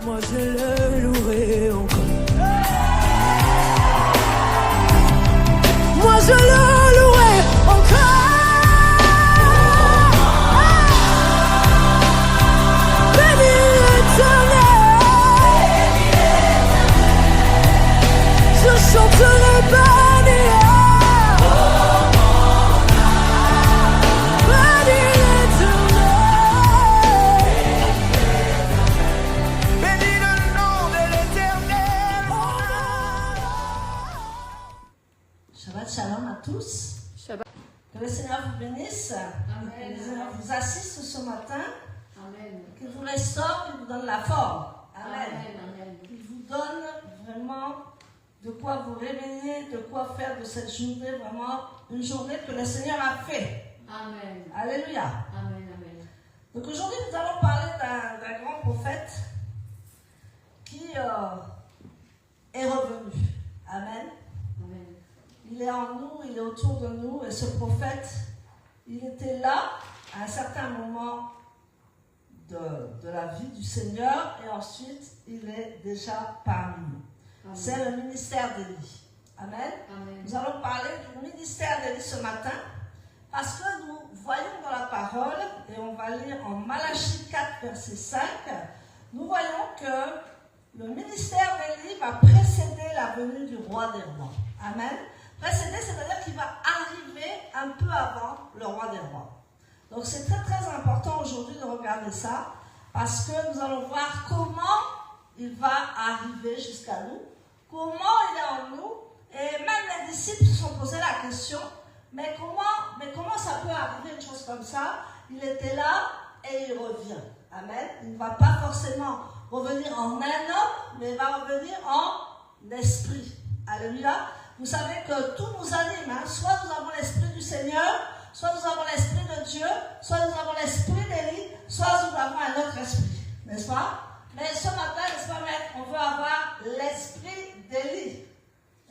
moi je le louerai encore. Moi je le louerai encore. Béni l'Éternel. Je chanterai béni. Béni l'Éternel. Béni le nom de l'Éternel. Shabbat Shalom à tous. Shabbat. Que le Seigneur vous bénisse. Amen. Que le Seigneur vous assiste ce matin. Amen. Qu'il vous restaure, qu'il vous donne la forme. Amen. Amen. Qu'il vous donne vraiment de quoi vous réveiller, de quoi faire de cette journée vraiment une journée que le Seigneur a fait. Amen. Alléluia. Amen. Amen. Donc aujourd'hui, nous allons parler d'un grand prophète qui est revenu. Amen. Amen. Il est en nous, il est autour de nous, et ce prophète, il était là à un certain moment de la vie du Seigneur, et ensuite, il est déjà parmi nous. Amen. C'est le ministère d'Élie. Amen. Amen. Nous allons parler du ministère d'Élie ce matin, parce que nous voyons dans la parole, et on va lire en Malachie 4, verset 5, nous voyons que le ministère d'Élie va précéder la venue du roi des rois. Amen. Précéder, c'est-à-dire qu'il va arriver un peu avant le roi des rois. Donc c'est très très important aujourd'hui de regarder ça, parce que nous allons voir comment il va arriver jusqu'à nous, comment il est en nous, et même les disciples se sont posé la question, mais comment ça peut arriver une chose comme ça? Il était là et il revient. Amen. Il ne va pas forcément revenir en un homme, mais il va revenir en esprit. Alléluia. Vous savez que tout nous anime, hein? Soit nous avons l'esprit du Seigneur, soit nous avons l'esprit de Dieu, soit nous avons l'esprit d'Élie, soit nous avons un autre esprit, n'est-ce pas? Mais ce matin, n'est-ce pas, maître, on veut avoir l'esprit d'Élie.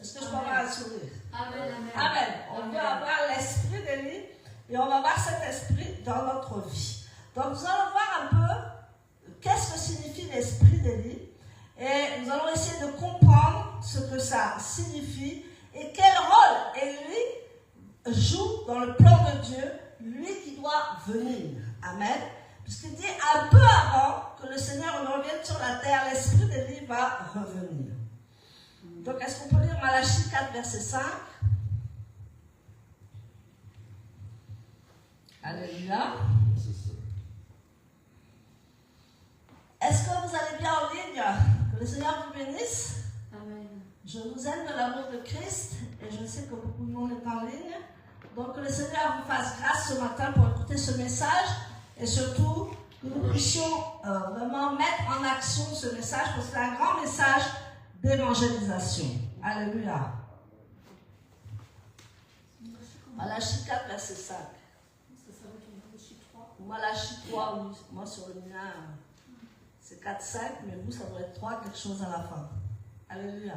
Est-ce que je peux avoir un sourire? Amen. Amen. Amen. On veut avoir l'esprit d'Élie et on va avoir cet esprit dans notre vie. Donc nous allons voir un peu qu'est-ce que signifie l'esprit d'Élie et nous allons essayer de comprendre ce que ça signifie et quel rôle Élie joue dans le plan de Dieu, lui qui doit venir. Amen. Puisqu'il dit un peu avant que le Seigneur ne revienne sur la terre, l'esprit d'Élie va revenir. Donc est-ce qu'on peut lire Malachie 4, verset 5? Alléluia. Est-ce que vous allez bien en ligne? Que le Seigneur vous bénisse. Amen. Je vous aime de l'amour de Christ et je sais que beaucoup de monde est en ligne. Donc que le Seigneur vous fasse grâce ce matin pour écouter ce message et surtout que nous puissions vraiment mettre en action ce message parce que c'est un grand message d'évangélisation. Alléluia. Malachie 4, verset 5. Malachie 3, oui. Moi sur le mien, c'est 4, 5, mais vous, ça doit être 3, quelque chose à la fin. Alléluia.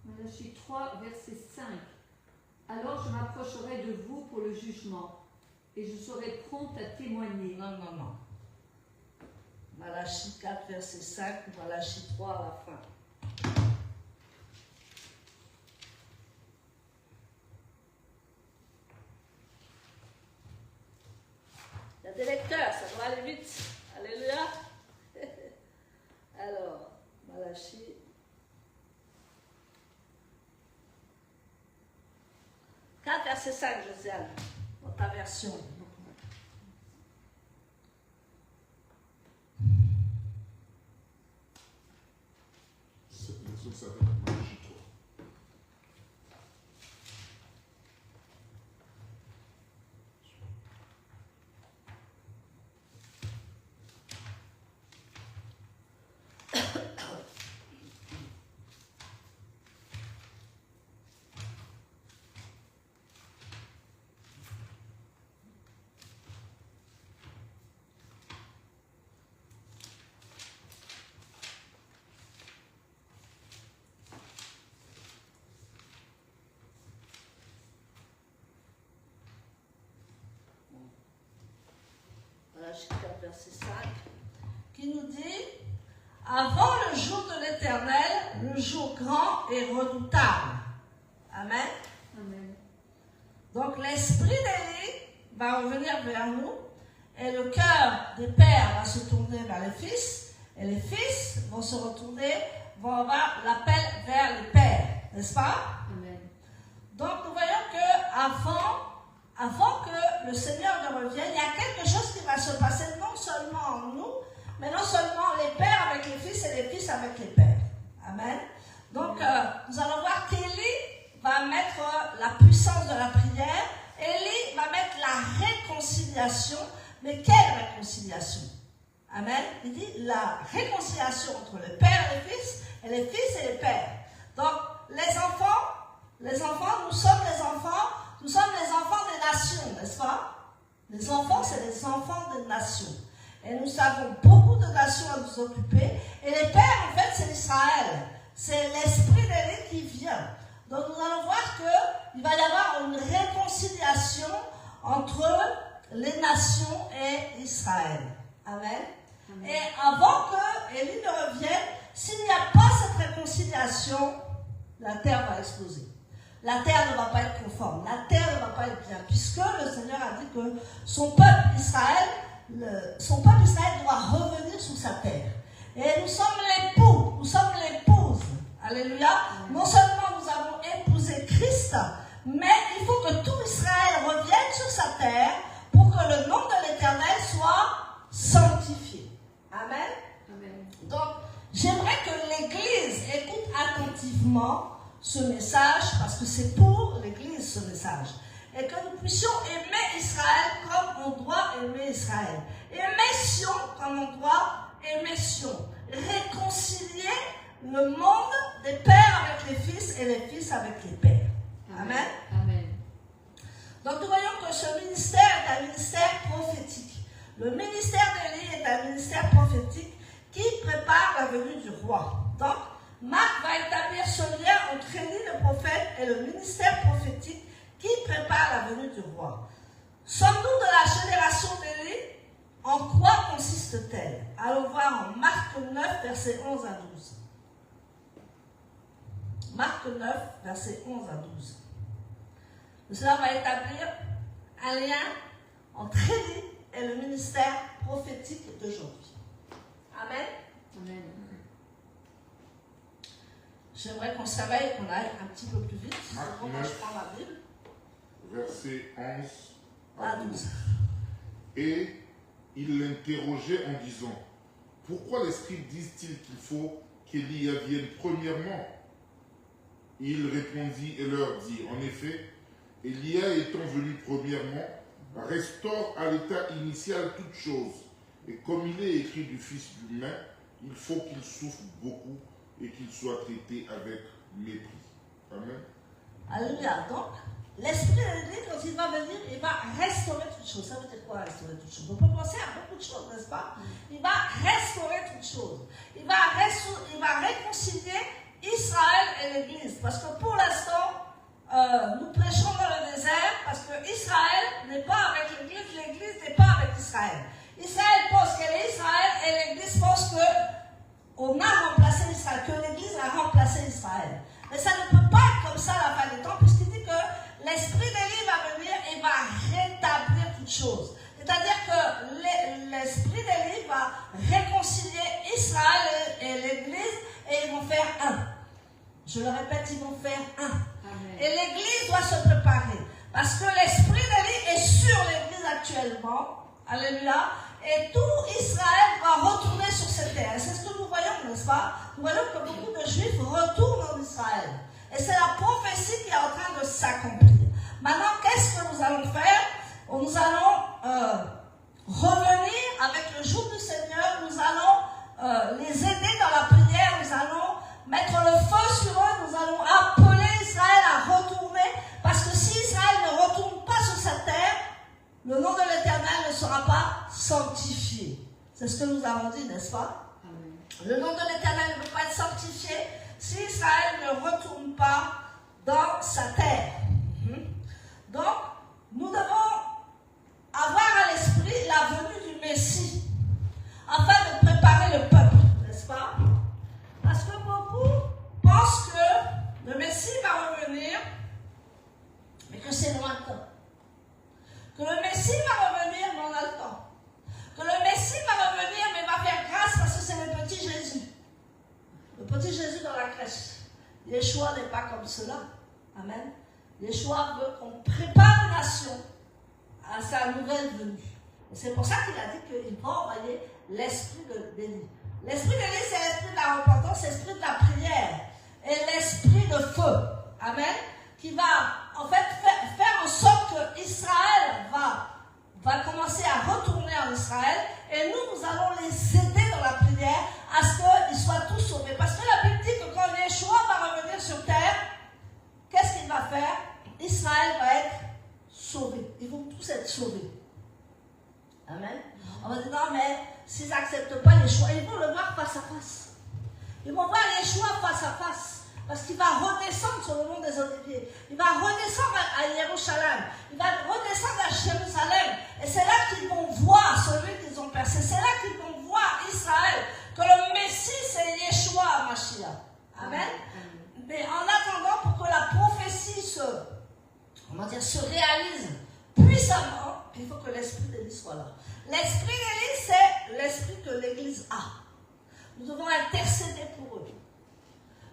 Malachie 3, verset 5. Alors je m'approcherai de vous pour le jugement, et je serai prompte à témoigner. Non. Malachie 4, verset 5, ou Malachie 3 à la fin. Il y a des lecteurs, ça doit aller vite. Alléluia. Alors, Malachie. 4, verset 5, Josiane, dans ta version. Ça s'appelle Malachie 3. Malachie 4, verset 5. qui nous dit « Avant le jour de l'Éternel, le jour grand et redoutable. » Amen. Amen. Donc l'esprit d'Élie va revenir vers nous et le cœur des pères va se tourner vers les fils et les fils vont se retourner, vont avoir l'appel vers les pères, n'est-ce pas? Amen. Donc nous voyons que avant que le Seigneur ne revienne, il y a quelque chose qui va se passer non seulement en nous, mais non seulement les pères avec les fils et les fils avec les pères. Amen. Donc nous allons voir qu'Élie va mettre la puissance de la prière, Élie va mettre la réconciliation, mais quelle réconciliation? Amen. Il dit la réconciliation entre le père et les fils et les pères. Donc les enfants, nous sommes les enfants des nations, n'est-ce pas? Les enfants, c'est les enfants des nations. Et nous avons beaucoup de nations à nous occuper. Et les pères, en fait, c'est l'Israël. C'est l'esprit d'Élie qui vient. Donc nous allons voir qu'il va y avoir une réconciliation entre les nations et Israël. Amen. Amen. Et avant que Élie ne revienne, s'il n'y a pas cette réconciliation, la terre va exploser. La terre ne va pas être conforme. La terre ne va pas être bien. Puisque le Seigneur a dit que son peuple Israël doit revenir sur sa terre. Et nous sommes l'époux, nous sommes l'épouse. Alléluia. Non seulement nous avons épousé Christ, mais il faut que tout Israël revienne sur sa terre pour que le nom de l'Éternel soit sanctifié. Amen. Amen. Donc, j'aimerais que l'Église écoute attentivement ce message, parce que c'est pour l'Église ce message. Et que nous puissions aimer Israël comme on doit aimer Israël. Aimer Sion comme on doit aimer Sion. Réconcilier le monde des pères avec les fils et les fils avec les pères. Amen. Amen. Donc nous voyons que ce ministère est un ministère prophétique. Le ministère d'Élie est un ministère prophétique qui prépare la venue du roi. Donc, Marc va établir ce lien entre Élie le prophète et le ministère prophétique qui prépare la venue du roi. Sommes-nous de la génération d'Élie? En quoi consiste-t-elle? Allons voir en Marc 9, versets 11 à 12. Marc 9, versets 11 à 12. Cela va établir un lien entre Élie et le ministère prophétique d'aujourd'hui. Amen. Amen. J'aimerais qu'on se réveille, qu'on aille un petit peu plus vite. Marc Moi, 9, je prends ma Bible. Verset 11 À à 12. 12. Et ils l'interrogeaient en disant, pourquoi les scribes disent-ils qu'il faut qu'Élie vienne premièrement? Il répondit et leur dit, en effet, Élia étant venu premièrement, restaure à l'état initial toutes choses. Et comme il est écrit du Fils humain, il faut qu'il souffre beaucoup et qu'il soit traité avec mépris. Amen. Alléluia. Donc, l'esprit d'Élie, quand il va venir, il va restaurer toutes choses. Ça veut dire quoi, restaurer toutes choses? On peut penser à beaucoup de choses, n'est-ce pas? Il va restaurer toutes choses. Il va réconcilier Israël et l'Église. Parce que pour l'instant, nous prêchons dans le désert parce que Israël n'est pas avec l'Église, l'Église n'est pas avec Israël. Israël pense qu'elle est Israël et l'Église pense qu'on a remplacé Israël, que l'Église a remplacé Israël. Mais ça ne peut pas être comme ça à la fin des temps, puisqu'il dit que l'esprit d'Élie va venir et va rétablir toutes choses. C'est-à-dire que l'esprit d'Élie va réconcilier Israël et l'Église et ils vont faire un. Je le répète, ils vont faire un. Amen. Et l'Église doit se préparer. Parce que l'esprit d'Élie est sur l'Église actuellement. Alléluia. Et tout Israël va retourner sur cette terre. Et c'est ce que nous voyons, n'est-ce pas? Nous voyons que beaucoup de Juifs retournent en Israël. Et c'est la prophétie qui est en train de s'accomplir. Maintenant, qu'est-ce que nous allons faire? Nous allons revenir avec le jour du Seigneur. Nous allons les aider dans la prière. Nous allons mettre le feu sur eux. Nous allons appeler Israël à retourner. Parce que si Israël ne retourne pas sur sa terre, le nom de l'Éternel ne sera pas sanctifié. C'est ce que nous avons dit, n'est-ce pas? Amen. Le nom de l'Éternel ne peut pas être sanctifié si Israël ne retourne pas dans sa terre. Donc, nous devons avoir à l'esprit la venue du Messie, afin de préparer Yeshua n'est pas comme cela. Amen. Yeshua veut qu'on prépare les nations à sa nouvelle venue. Et c'est pour ça qu'il a dit qu'il va envoyer l'esprit d'Élie. L'esprit d'Élie, c'est l'esprit de la repentance, l'esprit de la prière et l'esprit de feu. Amen. Qui va en fait faire en sorte que Israël va commencer à retourner en Israël et nous allons les aider dans la prière à ce qu'ils soient tous sauvés. Parce que la Bible dit que quand Yeshua va revenir sur terre, qu'est-ce qu'il va faire? Israël va être sauvé. Ils vont tous être sauvés. Amen. On va dire non, mais s'ils n'acceptent pas Yeshua, ils vont le voir face à face. Ils vont voir Yeshua face à face. Parce qu'il va redescendre sur le mont des Oliviers. Il va redescendre à Jérusalem. Il va redescendre à Jérusalem. Et c'est là qu'ils vont voir celui qu'ils ont percé. C'est là qu'ils vont voir Israël. Que le Messie, c'est Yeshua Mashiach. Amen. Mais en attendant, pour que la prophétie se réalise puissamment, il faut que l'esprit d'Élie soit là. L'esprit d'Élie, c'est l'esprit que l'Église a. Nous devons intercéder pour eux.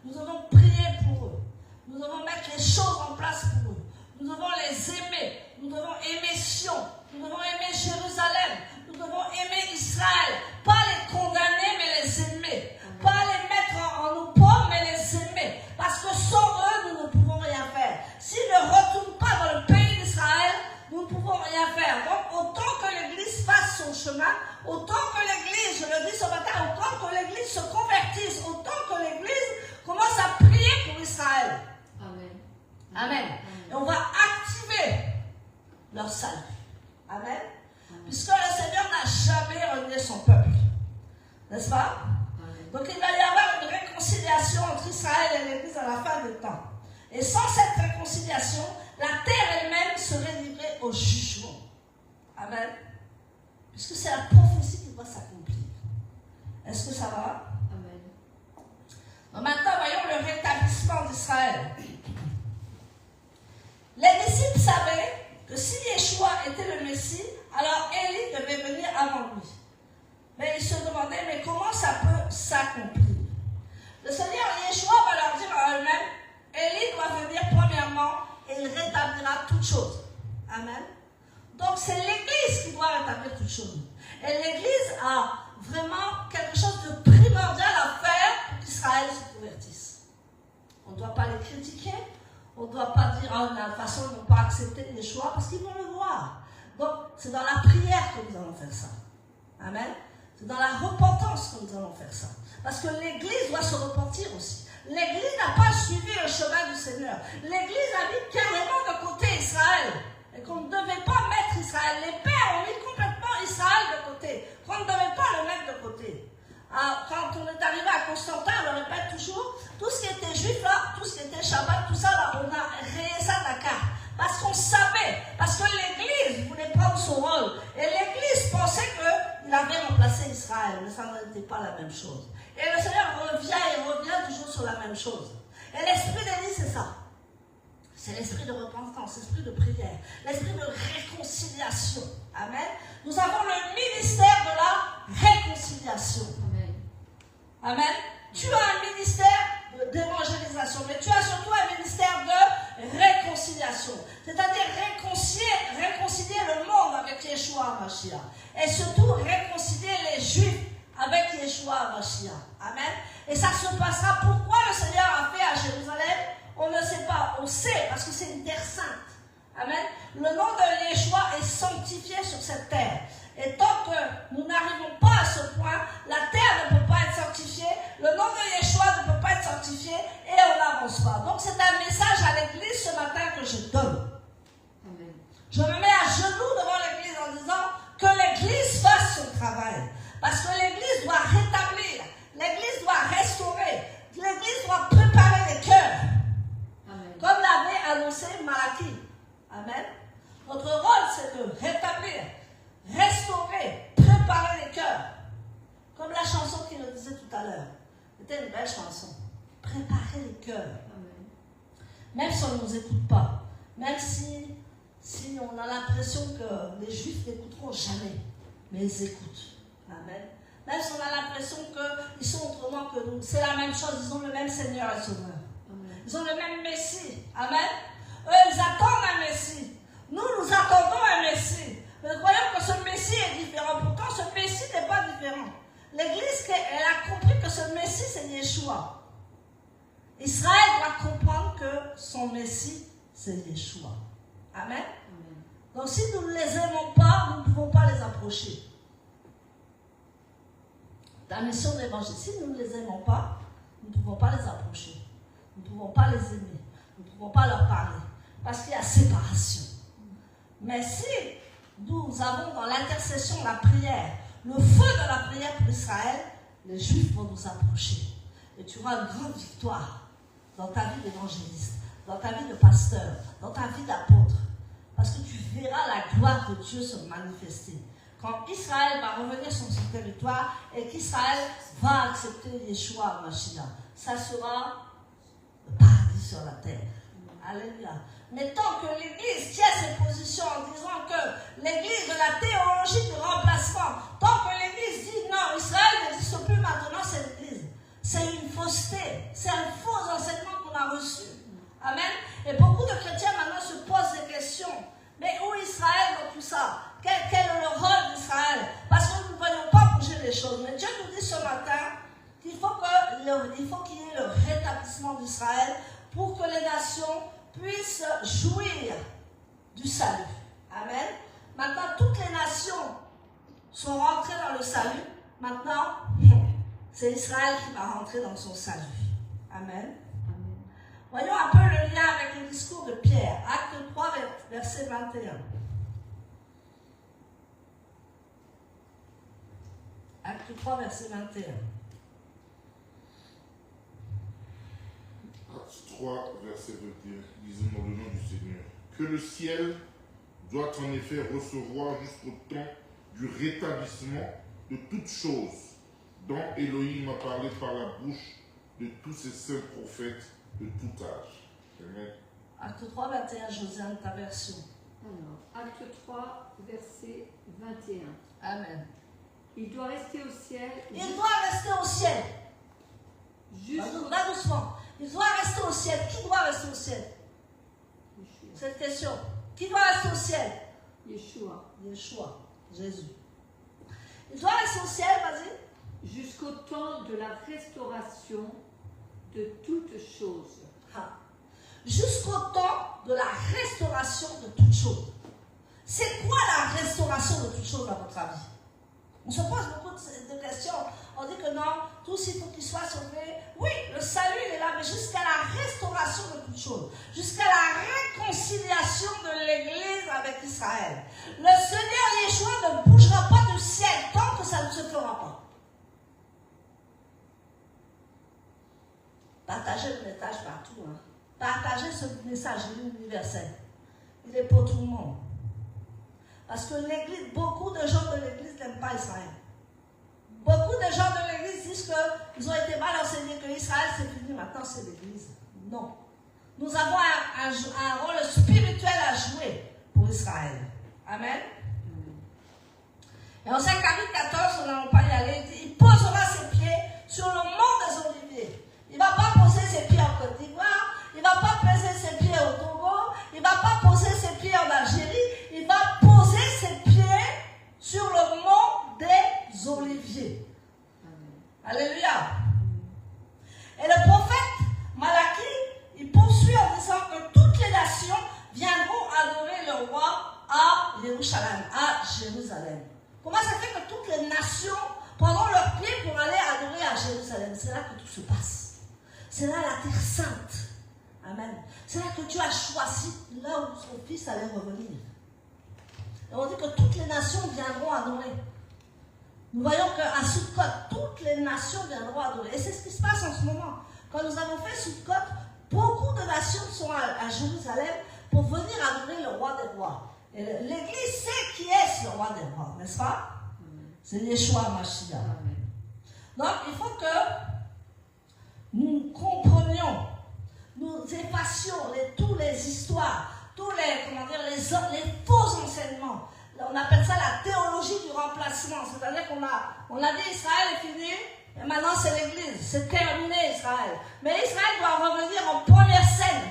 Nous devons prier pour eux. Nous devons mettre les choses en place pour eux. Nous devons les aimer. Nous devons aimer Sion. Nous devons aimer Jérusalem. Nous devons aimer Israël. Pas les condamner, mais les aimer. Pas les mettre en nos pommes, mais les aimer. Parce que sans eux, nous ne pouvons rien faire. S'ils ne retournent pas dans le pays d'Israël, nous ne pouvons rien faire. Donc, autant que l'Église fasse son chemin, autant que l'Église, je le dis ce matin, autant que l'Église se convertisse, autant que l'Église commence à prier pour Israël. Amen. Amen. Et on va activer leur salut. Amen. Puisque le Seigneur n'a jamais renié son peuple. N'est-ce pas? Donc il va y avoir une réconciliation entre Israël et l'Église à la fin des temps. Et sans cette réconciliation, la terre elle-même serait livrée au jugement. Amen. Puisque c'est la prophétie qui doit s'accomplir. Est-ce que ça va? Amen. Donc maintenant, voyons le rétablissement d'Israël. Les disciples savaient que si Yeshua était le Messie, alors Élie devait venir avant lui. Mais ils se demandaient, mais comment ça peut s'accomplir? Le Seigneur Yeshua va leur dire à eux-mêmes, Élie doit venir premièrement et il rétablira toutes choses. Amen. Donc c'est l'Église qui doit rétablir toutes choses. Et l'Église a vraiment quelque chose de primordial à faire pour qu'Israël se convertisse. On ne doit pas les critiquer. On ne doit pas dire, de toute façon, ils n'ont pas accepté Yeshua parce qu'ils vont le voir. Donc, c'est dans la prière que nous allons faire ça. Amen. C'est dans la repentance que nous allons faire ça. Parce que l'Église doit se repentir aussi. L'Église n'a pas suivi le chemin du Seigneur. L'Église a mis carrément de côté Israël. Et qu'on ne devait pas mettre Israël. Les pères ont mis complètement Israël de côté. Qu'on ne devait pas le mettre de côté. Quand on est arrivé à Constantin, on le répète toujours, tout ce qui était juif là, tout ce qui était Shabbat, tout ça là, on a rayé ça de la carte. Parce qu'on savait, parce que l'Église voulait prendre son rôle. Et l'Église pensait qu'il avait remplacé Israël, mais ça n'était pas la même chose. Et le Seigneur revient toujours sur la même chose. Et l'esprit d'Élie, c'est ça. C'est l'esprit de repentance, l'esprit de prière, l'esprit de réconciliation. Amen. Nous avons le ministère de la réconciliation. Amen. Amen. Tu as un ministère d'évangélisation, mais tu as surtout un ministère de réconciliation. C'est-à-dire réconcilier le monde avec Yeshua Mashiach. Et surtout réconcilier les Juifs avec Yeshua Mashiach. Amen. Et ça se passera. Pourquoi le Seigneur a fait à Jérusalem? On ne sait pas. On sait parce que c'est une terre sainte. Amen. Le nom de Yeshua est sanctifié sur cette terre. Et tant que nous n'arrivons pas à ce point, la terre ne peut pas être sanctifiée, le nom de Yeshua ne peut pas être sanctifié et on n'avance pas. Donc c'est un message à l'église ce matin que je donne. Amen. Je me mets à genoux devant l'église en disant que l'église fasse son travail. Parce que l'église doit rétablir, l'église doit restaurer, l'église doit préparer les cœurs. Amen. Comme l'avait annoncé Malachie. Amen. Notre rôle c'est de rétablir, restaurer, préparer les cœurs. Comme la chanson qui le disait tout à l'heure. C'était une belle chanson. Préparer les cœurs. Amen. Même si on ne nous écoute pas. Même si on a l'impression que les Juifs n'écouteront jamais. Mais ils écoutent. Amen. Même si on a l'impression qu'ils sont autrement que nous. C'est la même chose. Ils ont le même Seigneur et Sauveur. Amen. Ils ont le même Messie. Amen. Eux, ils attendent un Messie. Nous, nous attendons un Messie. Mais nous croyons que ce Messie est différent. Pourtant, ce Messie n'est pas différent. L'Église, elle a compris que ce Messie, c'est Yeshua. Israël doit comprendre que son Messie, c'est Yeshua. Amen. Amen. Donc, si nous ne les aimons pas, nous ne pouvons pas les approcher. La mission de l'évangile, si nous ne les aimons pas, nous ne pouvons pas les approcher. Nous ne pouvons pas les aimer. Nous ne pouvons pas leur parler. Parce qu'il y a séparation. Mais si nous avons dans l'intercession la prière, le feu de la prière pour Israël, les Juifs vont nous approcher. Et tu auras une grande victoire dans ta vie d'évangéliste, dans ta vie de pasteur, dans ta vie d'apôtre. Parce que tu verras la gloire de Dieu se manifester. Quand Israël va revenir sur son territoire et qu'Israël va accepter Yeshua Mashiach, ça sera le paradis sur la terre. Alléluia. Mais tant que l'Église tient ses positions en disant que l'Église de la théologie du remplacement, tant que l'Église dit non, Israël n'existe plus maintenant, c'est l'Église. C'est une fausseté, c'est un faux enseignement qu'on a reçu. Amen. Et beaucoup de chrétiens maintenant se posent des questions. Mais où Israël dans tout ça? Quel est le rôle d'Israël? Parce que nous ne voyons pas bouger les choses. Mais Dieu nous dit ce matin qu'il faut qu'il y ait le rétablissement d'Israël pour que les nations puissent jouir du salut. Amen. Maintenant, toutes les nations sont rentrées dans le salut. Maintenant, c'est Israël qui va rentrer dans son salut. Amen. Voyons un peu le lien avec le discours de Pierre. Acte 3, verset 21. Acte 3, verset 21. Acte 3, verset 21. Disons dans le nom du Seigneur. Que le ciel doit en effet recevoir jusqu'au temps du rétablissement de toutes choses, dont Elohim a parlé par la bouche de tous ses saints prophètes de tout âge. Amen. Acte 3, 21, Josiane, ta version. Alors, acte 3, verset 21. Amen. Il doit rester au ciel. Il doit rester au ciel. Jusqu'au... Là, doucement. Il doit rester au ciel. Qui doit rester au ciel? Yeshua. Cette question. Qui doit rester au ciel? Yeshua. Yeshua, Jésus. Il doit rester au ciel, vas-y. Jusqu'au temps de la restauration de toutes choses. Ah. Jusqu'au temps de la restauration de toutes choses. C'est quoi la restauration de toutes choses dans votre avis? On se pose beaucoup de questions. On dit que non, tous il faut qu'ils soient sauvés. Oui, le salut il est là, mais jusqu'à la restauration de toutes choses, jusqu'à la réconciliation de l'Église avec Israël. Le Seigneur Yeshua ne bougera pas du ciel tant que ça ne se fera pas. Partagez le message partout. Hein. Partagez ce message universel. Il est pour tout le monde. Parce que l'Église, beaucoup de gens de l'Église n'aiment pas Israël. Beaucoup de gens de l'Église disent qu'ils ont été mal enseignés, que Israël c'est fini, maintenant c'est l'Église. Non. Nous avons un rôle spirituel à jouer pour Israël. Amen. Et en 5 chapitre 14, nous n'allons pas y aller, il dit, il posera ses pieds sur le mont des Oliviers. Il ne va pas poser ses pieds en Côte d'Ivoire, il ne va pas poser ses pieds au Togo, il ne va pas poser ses pieds en Algérie, il va poser ses pieds sur le mont des Oliviers. Alléluia. Et le prophète Malachie, il poursuit en disant que toutes les nations viendront adorer le roi à Jérusalem. Comment ça fait que toutes les nations prendront leurs pieds pour aller adorer à Jérusalem? C'est là que tout se passe. C'est là la terre sainte. Amen. C'est là que Dieu a choisi, là où son fils allait revenir. Et on dit que toutes les nations viendront adorer. Nous voyons qu'à Sukkot, toutes les nations viendront adorer. Et c'est ce qui se passe en ce moment. Quand nous avons fait Sukkot, beaucoup de nations sont à Jérusalem pour venir adorer le roi des rois. Et l'Église sait qui est ce roi des rois, n'est-ce pas? C'est Yeshua Mashiach. Donc, il faut que nous comprenions, nous effacions toutes les histoires, tous les faux enseignements. on appelle ça la théologie du remplacement. C'est-à-dire qu'on a dit Israël est fini, et maintenant c'est l'Église. C'est terminé Israël. Mais Israël doit revenir en première scène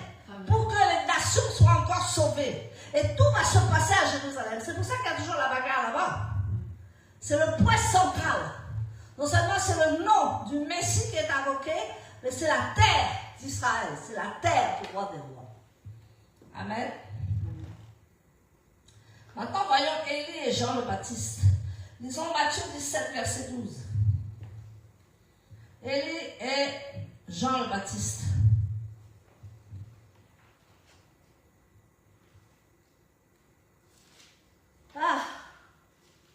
pour que les nations soient encore sauvées. Et tout va se passer à Jérusalem. C'est pour ça qu'il y a toujours la bagarre là-bas. C'est le point central. Non seulement c'est le nom du Messie qui est invoqué, mais c'est la terre d'Israël. C'est la terre du roi des rois. Amen. Maintenant, voyons Élie et Jean le Baptiste. Lisons Matthieu 17, verset 12. Élie et Jean le Baptiste. Ah,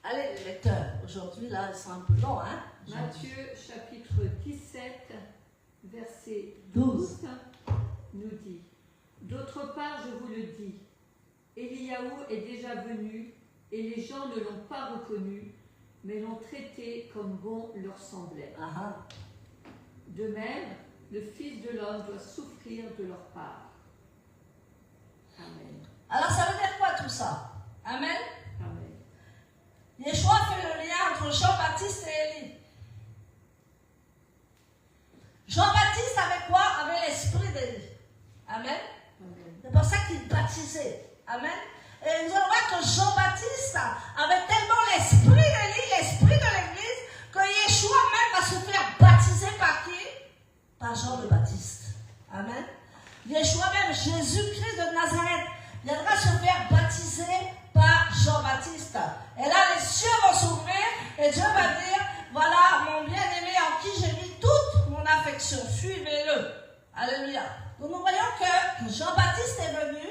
allez les lecteurs, aujourd'hui là, ils sont un peu longs, hein? Matthieu chapitre 17, verset 12 nous dit: D'autre part, je vous le dis, Éliaou est déjà venu, et les gens ne l'ont pas reconnu, mais l'ont traité comme bon leur semblait. De même, le Fils de l'homme doit souffrir de leur part. Amen. Alors ça veut dire quoi tout ça? Amen. Amen. Yeshua fait le lien entre Jean-Baptiste et Élie. Jean-Baptiste avait quoi? Avait l'esprit d'Élie. Amen. Amen. C'est pour ça qu'il baptisait. Amen. Et nous allons voir que Jean-Baptiste avait tellement l'esprit d'Élie, l'esprit de l'Église, que Yeshua même va se faire baptiser par qui? Par Jean le Baptiste. Amen. Yeshua même, Jésus-Christ de Nazareth, viendra se faire baptiser par Jean-Baptiste. Et là, les cieux vont s'ouvrir et Dieu va dire, voilà mon bien-aimé en qui j'ai mis toute mon affection. Suivez-le. Alléluia. Donc nous voyons que Jean-Baptiste est venu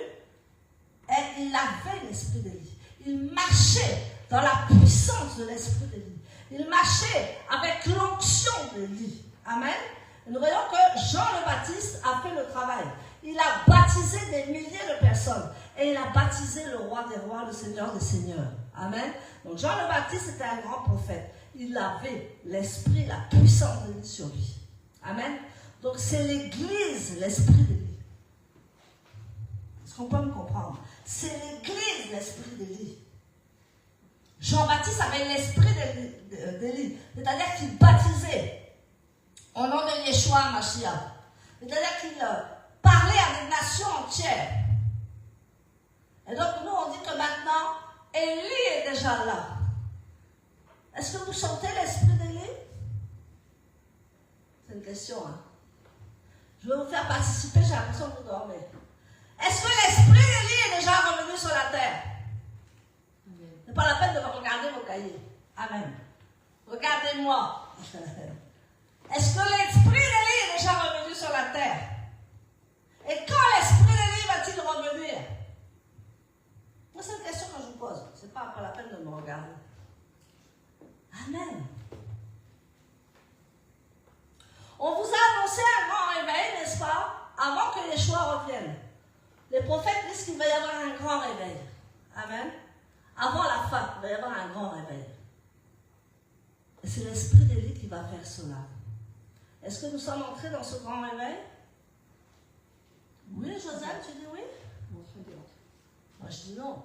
et il avait l'esprit d'Élie. Il marchait dans la puissance de l'esprit d'Élie. Il marchait avec l'onction d'Élie. Amen. Et nous voyons que Jean le Baptiste a fait le travail. Il a baptisé des milliers de personnes. Et il a baptisé le roi des rois, le seigneur des seigneurs. Amen. Donc Jean le Baptiste était un grand prophète. Il avait l'esprit, la puissance de Dieu sur lui. Amen. Donc c'est l'Église, l'esprit d'Élie. Est-ce qu'on peut me comprendre? C'est l'Église, l'esprit d'Élie. Jean-Baptiste avait l'esprit d'Élie. C'est-à-dire qu'il baptisait au nom de Yeshua Mashiach. C'est-à-dire qu'il parlait à des nations entières. Et donc nous on dit que maintenant, Élie est déjà là. Est-ce que vous sentez l'esprit d'Élie? C'est une question, hein? Je vais vous faire participer, j'ai l'impression que vous dormez. Est-ce que l'esprit d'Élie est déjà revenu sur la terre? Ce n'est pas la peine de me regarder vos cahiers. Amen. Regardez-moi. Est-ce que l'esprit d'Élie est déjà revenu sur la terre? Et quand l'esprit d'Élie va-t-il revenir? Moi, c'est une question que je vous pose. Ce n'est pas la peine de me regarder. Amen. On vous a annoncé un grand réveil, n'est-ce pas? Avant que Yeshua revienne. Les prophètes disent qu'il va y avoir un grand réveil. Amen. Avant la fin, il va y avoir un grand réveil. Et c'est l'esprit d'Élie qui va faire cela. Est-ce que nous sommes entrés dans ce grand réveil? Oui, Joseph, tu dis oui? Moi, je dis non.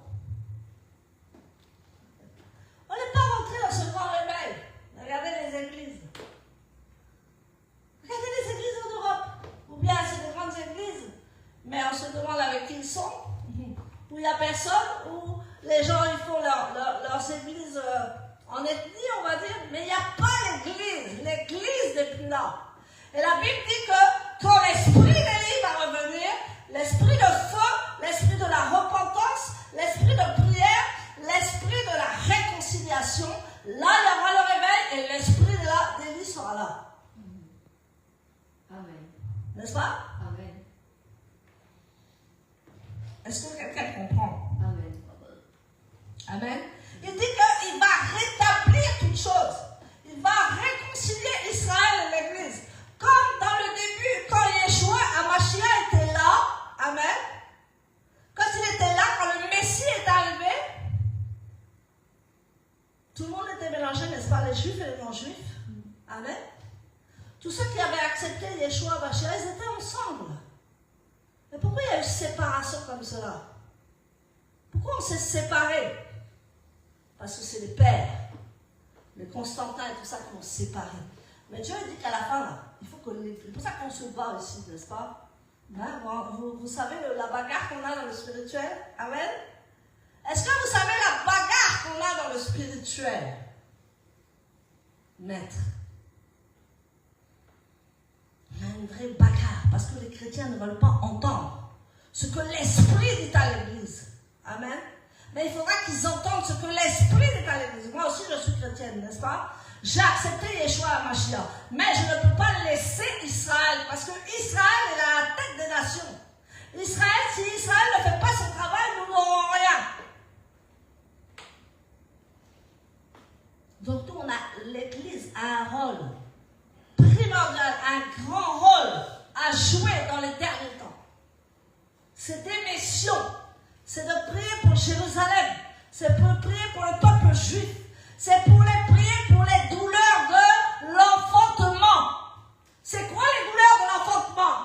On n'est pas rentré dans ce grand réveil. Regardez les églises. Regardez les églises en Europe. Ou bien c'est des grandes églises, mais on se demande avec qui ils sont. Où il n'y a personne, où les gens ils font leurs églises en ethnie, on va dire, mais il n'y a pas l'église. L'église n'est plus là. Et la Bible dit que quand l'esprit d'Élie va revenir, l'esprit de feu, l'esprit de la repentance, l'esprit de prière, l'esprit de la réconciliation, là il y aura le réveil et l'esprit d'Élie sera là. Amen. N'est-ce pas? Amen. Est-ce que quelqu'un comprend? Amen. Amen. Il dit qu'il va rétablir toutes choses. Il va réconcilier Israël et l'Église. Comme dans le début, quand Yeshua, Mashiach était là, amen. Quand il était là, quand le Messie est arrivé, tout le monde était mélangé, n'est-ce pas, les Juifs et les non-Juifs. Amen. Tous ceux qui avaient accepté Yeshua, Mashiach, ils étaient ensemble. Mais pourquoi il y a eu une séparation comme cela? Pourquoi on s'est séparés? parce que c'est les pères, les Constantins et tout ça qui vont se séparer. Mais Dieu dit qu'à la fin, là, il faut que les... C'est pour ça qu'on se bat ici, n'est-ce pas? Hein, vous savez la bagarre qu'on a dans le spirituel? Amen? Est-ce que vous savez la bagarre qu'on a dans le spirituel? Maître. Il y a une vraie bagarre, parce que les chrétiens ne veulent pas entendre ce que l'Esprit dit à l'Église. Amen? Mais il faudra qu'ils entendent ce que l'Esprit dit à l'Église. Moi aussi, je suis chrétienne, n'est-ce pas? J'ai accepté Yeshua HaMashiach. Mais je ne peux pas laisser Israël, parce que Israël est à la tête des nations. Israël, si Israël ne fait pas son travail, nous n'aurons rien. Donc, nous, l'Église a un rôle primordial, un grand rôle à jouer dans les derniers temps. C'est des missions. C'est de prier pour Jérusalem. C'est pour prier pour le peuple juif. C'est pour les prier pour les douleurs de l'enfantement. C'est quoi les douleurs de l'enfantement?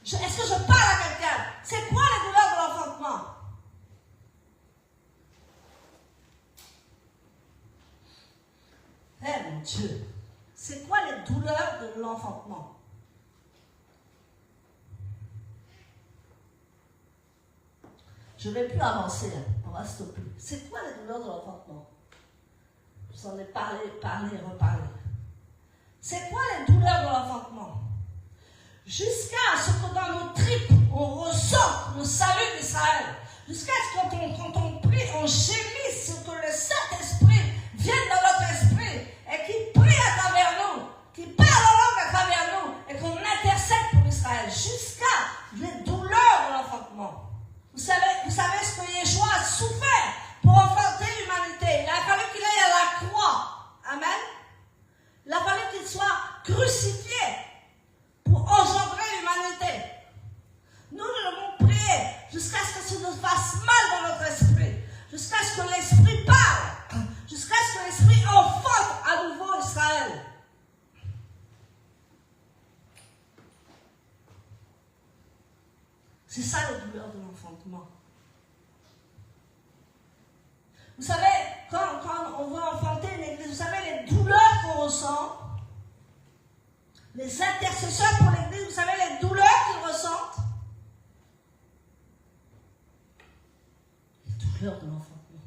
Est-ce que je parle à quelqu'un? C'est quoi les douleurs de l'enfantement? Eh mon Dieu, c'est quoi les douleurs de l'enfantement? Je ne vais plus avancer, on va stopper. C'est quoi les douleurs de l'enfantement? Je vous en ai parlé, reparlé. C'est quoi les douleurs de l'enfantement? Jusqu'à ce que dans nos tripes, on ressente le salut d'Israël. Jusqu'à ce que quand on prie, on gémisse, ce que le Saint-Esprit vienne dans notre esprit et qu'il prie à travers nous, qu'il parle en langue à travers nous et qu'on intercède pour Israël. Jusqu'à les douleurs de l'enfantement. Vous savez ce que Yeshua a souffert pour enfanter l'humanité. Il a fallu qu'il aille à la croix. Amen. Il a fallu qu'il soit crucifié pour engendrer l'humanité. Nous devons prier jusqu'à ce que ça se fasse mal dans notre esprit. Jusqu'à ce que l'esprit parle. Jusqu'à ce que l'esprit enfante à nouveau Israël. C'est ça la douleur de l'enfantement. Vous savez, quand on veut enfanter une église, vous savez les douleurs qu'on ressent, les intercesseurs pour l'église, vous savez les douleurs qu'ils ressentent. Les douleurs de l'enfantement.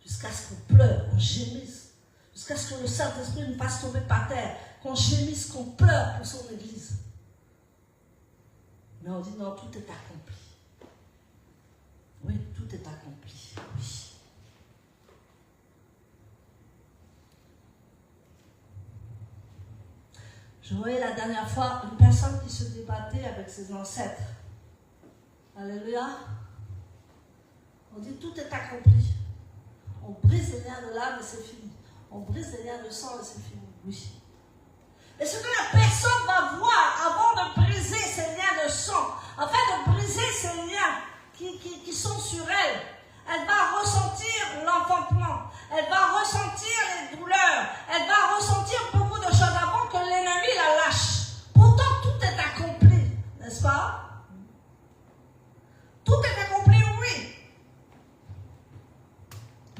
Jusqu'à ce qu'on pleure, qu'on gémisse. Jusqu'à ce que le Saint-Esprit nous fasse tomber par terre. Qu'on gémisse, qu'on pleure pour son église. Mais on dit non, tout est accompli. Oui, tout est accompli. Oui. Je voyais la dernière fois une personne qui se débattait avec ses ancêtres. Alléluia. On dit tout est accompli. On brise les liens de l'âme et c'est fini. On brise les liens de sang et c'est fini. Oui. Et ce que la personne va voir avant de briser ces liens de sang, afin de briser ces liens qui sont sur elle, elle va ressentir l'enfantement, elle va ressentir les douleurs, elle va ressentir beaucoup de choses avant que l'ennemi la lâche. Pourtant, tout est accompli, n'est-ce pas? Tout est accompli, oui.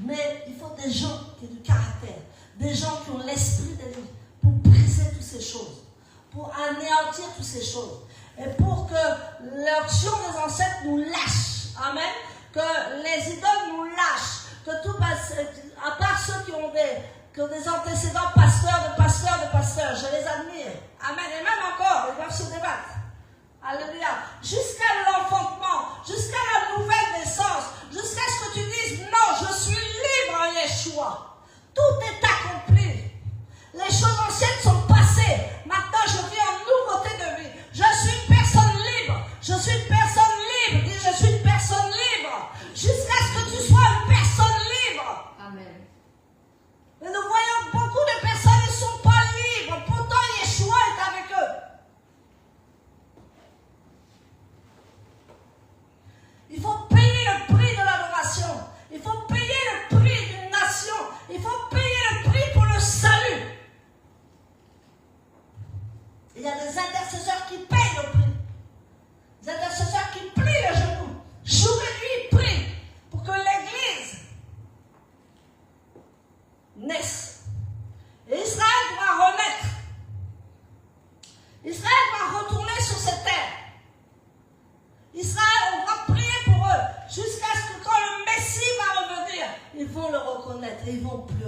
Mais il faut des gens qui ont du caractère, des gens qui ont l'esprit de Dieu pour briser toutes ces choses, pour anéantir toutes ces choses, et pour que l'action des ancêtres nous lâche. Amen. Que les idoles nous lâchent, que tout passe, à part ceux qui ont des antécédents pasteurs, je les admire. Amen. Et même encore, ils doivent se débattre. Alléluia. Jusqu'à l'enfantement, jusqu'à la nouvelle naissance, jusqu'à ce que tu dises, non, je suis libre en Yeshua. Tout est accompli. Les choses anciennes sont passées. Maintenant, je vis en nouveauté de vie. Je suis une personne libre. Je suis une personne libre. Dis, je suis une personne libre. Jusqu'à ce que tu sois une personne libre. Amen. Mais nous voyons beaucoup de personnes qui ne sont pas libres. Pourtant, Yeshua est avec eux. Il faut payer le prix de l'adoration. Il faut payer le prix d'une nation. Il faut payer le prix pour le salut.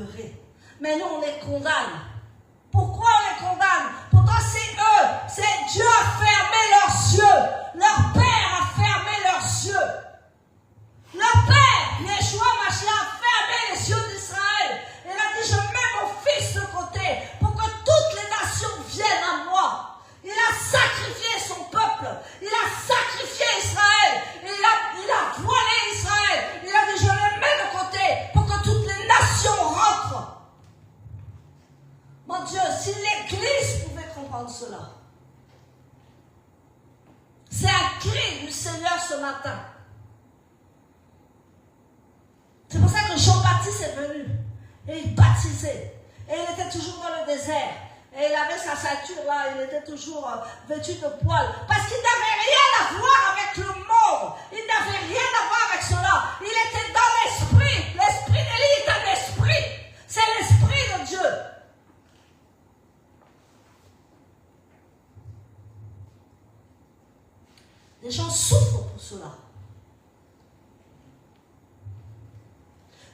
délivrer. Mais nous, on les condamne. Pourquoi on les condamne? Pourtant, c'est eux. C'est Dieu a fermé leurs yeux. Leur Père a fermé leurs yeux. Leur Père, Yeshua Mashiach, a fermé les yeux d'Israël. Il a dit, je mets mon fils de côté pour que toutes les nations viennent à moi. Il a sacrifié son peuple. Il a sacrifié Israël. Il a voilé Israël. Il a dit, je le mets de côté pour que toutes les nations rentrent. Mon Dieu, si l'Église pouvait comprendre cela. C'est un cri du Seigneur ce matin. C'est pour ça que Jean-Baptiste est venu. Et il baptisait. Et il était toujours dans le désert. Et il avait sa ceinture là, il était toujours vêtu de poils. Parce qu'il n'avait rien à voir avec le monde. Il n'avait rien à voir avec cela. Il était dans l'esprit. L'esprit d'Élie est un esprit. C'est l'esprit de Dieu. Les gens souffrent pour cela.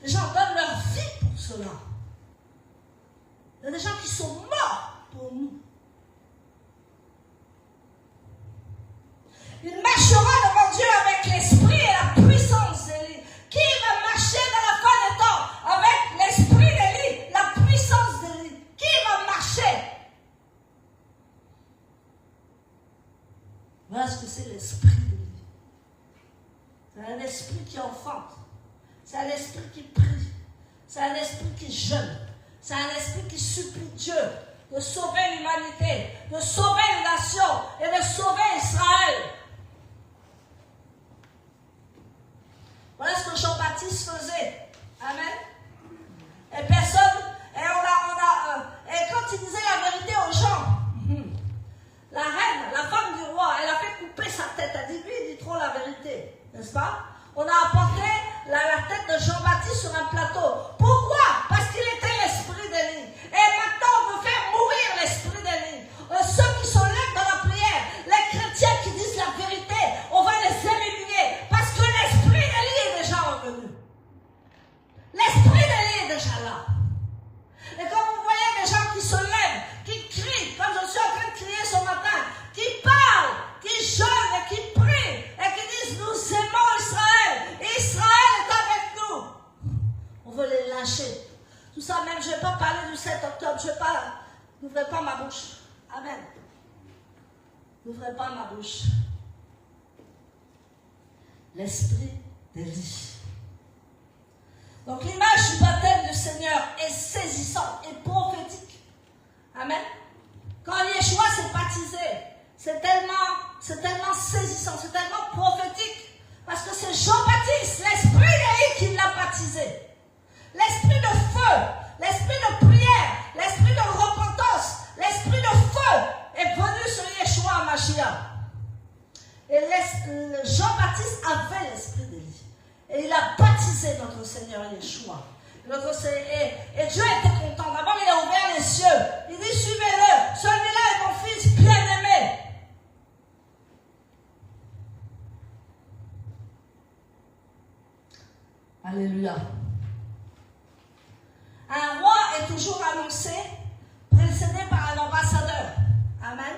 Les gens donnent leur vie pour cela. Il y a des gens qui sont morts pour nous. Il marchera devant Dieu avec l'esprit et la puissance d'Élie. Qui va marcher dans la fin des temps avec l'esprit d'Élie, la puissance d'Élie? Qui va marcher? Voilà ce que c'est l'esprit d'Élie. C'est un esprit qui enfante. C'est un esprit qui prie. C'est un esprit qui jeûne. C'est un esprit qui supplie Dieu de sauver l'humanité, de sauver les nations et de sauver Israël. Voilà ce que Jean-Baptiste faisait. Amen. Et personne, et quand il disait la vérité aux gens, la reine, la femme du roi, elle a fait couper sa tête. Elle dit, lui, il dit trop la vérité. N'est-ce pas? On a apporté la tête de Jean-Baptiste sur un plateau. Pourquoi? Parce qu'il était l'esprit d'Élie. Et maintenant, on veut faire mourir l'esprit d'Élie. Ceux qui sont là dans la prière, les chrétiens qui disent la vérité, on va les éliminer. Parce que l'esprit d'Élie est déjà revenu. L'esprit d'Élie est déjà là. Et quand vous voyez des gens qui se lèvent, qui crient, comme je suis en train de crier ce matin, qui parlent, qui jeûnent et qui prient, et qui disent, nous aimons Israël, et Israël est avec nous. On veut les lâcher. Tout ça, même, je ne vais pas parler du 7 octobre, n'ouvrez pas ma bouche. Amen. N'ouvrez pas ma bouche. L'esprit d'Élie. Donc l'image du baptême du Seigneur est saisissante et prophétique. Amen. Quand Yeshua s'est baptisé, c'est tellement saisissant, c'est tellement prophétique. Parce que c'est Jean-Baptiste, l'esprit d'Élie qui l'a baptisé. L'esprit de feu, l'esprit de prière, l'esprit de repentance, l'esprit de feu est venu sur Yeshua Mashiach. Et Jean-Baptiste avait l'esprit d'Élie. Et il a baptisé notre Seigneur Yeshua. Et Dieu était content. D'abord, il a ouvert les cieux. Il dit, suivez-le. Celui-là est mon fils bien-aimé. Alléluia. Un roi est toujours annoncé, précédé par un ambassadeur. Amen.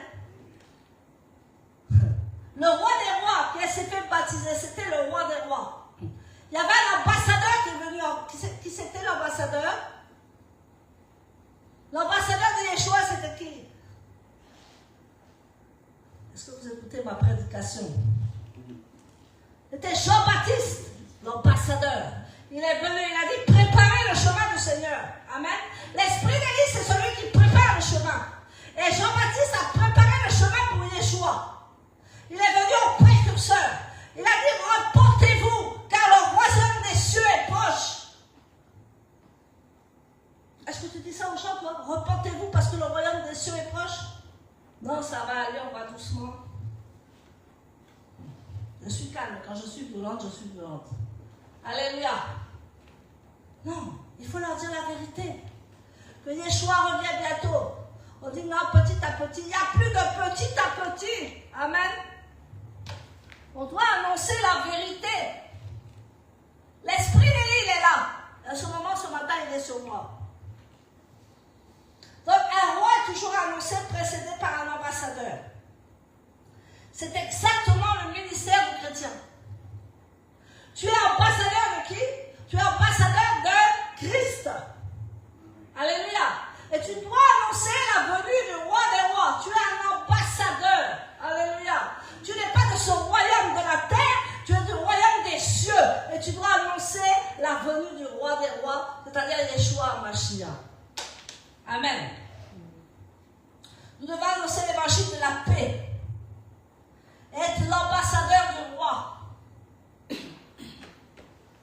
Le roi des rois qui s'est fait baptiser, c'était le roi des rois. Il y avait un ambassadeur qui est venu. Qui c'était l'ambassadeur? L'ambassadeur de Yeshua, c'était qui? Est-ce que vous écoutez ma prédication? C'était Jean-Baptiste, l'ambassadeur. Il est venu, il a dit, préparez le chemin du Seigneur. Amen. L'esprit d'Élie, c'est celui qui prépare le chemin. Et Jean-Baptiste a préparé le chemin pour Yeshua. Il est venu au précurseur. Il a dit, reportez-vous, car le royaume des cieux est proche. Est-ce que tu dis ça aux gens, toi? Reportez-vous parce que le royaume des cieux est proche? Non, ça va aller, on va doucement. Je suis calme. Quand je suis violente, je suis violente. Alléluia. Non, il faut leur dire la vérité. Que Yeshua revient bientôt. On dit non, petit à petit. Il n'y a plus de petit à petit. Amen. On doit annoncer la vérité. L'esprit d'Élie, il est là. En ce moment, ce matin, il est sur moi. toujours annoncé, précédé par un ambassadeur. C'est exactement le ministère du chrétien. Tu es ambassadeur de qui? Tu es ambassadeur de Christ. Alléluia. Et tu dois annoncer la venue du roi des rois. Tu es un ambassadeur. Alléluia. Tu n'es pas de ce royaume de la terre, tu es du royaume des cieux. Et tu dois annoncer la venue du roi des rois, c'est-à-dire Yeshua Mashiach. Amen. Nous devons annoncer l'évangile de la paix. Être l'ambassadeur du roi.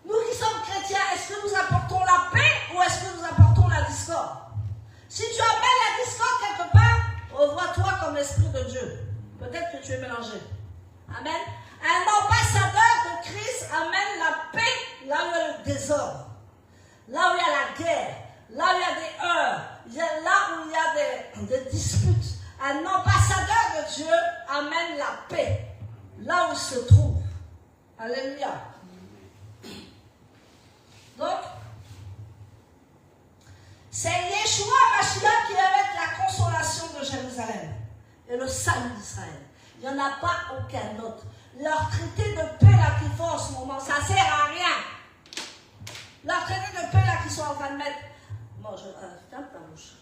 Nous qui sommes chrétiens, est-ce que nous apportons la paix ou est-ce que nous apportons la discorde? Si tu amènes la discorde quelque part, revois-toi comme l'Esprit de Dieu. Peut-être que tu es mélangé. Amen. Un ambassadeur de Christ amène la paix là où il y a le désordre, là où il y a la guerre, là où il y a des heurts, là où il y a des disputes. Un ambassadeur de Dieu amène la paix là où il se trouve. Alléluia. Donc, c'est Yeshua Mashiach qui amène la consolation de Jérusalem et le salut d'Israël. Il n'y en a pas aucun autre. Leur traité de paix là qu'ils font en ce moment, ça ne sert à rien. Leur traité de paix là qu'ils sont en train de mettre. Bon, ferme ta bouche.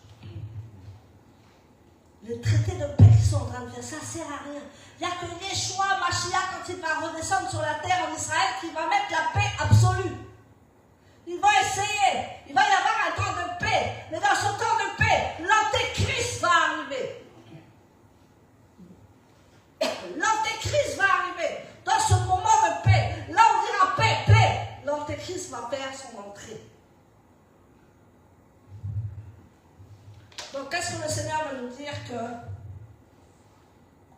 Les traités de paix qu'ils sont en train de faire, ça ne sert à rien. Il n'y a que Yeshua Mashiach, quand il va redescendre sur la terre en Israël, qui va mettre la paix absolue. Il va essayer. Il va y avoir un temps de paix. Mais dans ce temps de paix, l'antéchrist va arriver. L'antéchrist va arriver. Dans ce moment de paix, là on dira paix, paix, l'antéchrist va faire son entrée. Donc qu'est-ce que le Seigneur veut nous dire? Que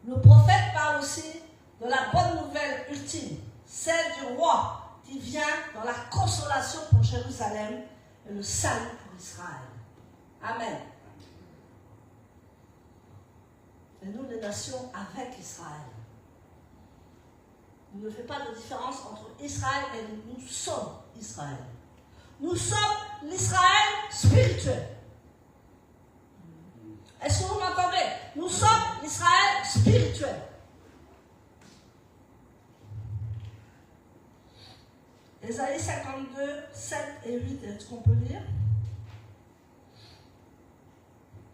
le prophète parle aussi de la bonne nouvelle ultime, celle du roi qui vient dans la consolation pour Jérusalem et le salut pour Israël. Amen. Et nous, les nations, avec Israël. Il ne fait pas de différence entre Israël et nous sommes Israël. Nous sommes l'Israël spirituel. Est-ce que vous m'entendez? Nous sommes l'Israël spirituel. Ésaïe 52, 7 et 8, est-ce qu'on peut lire?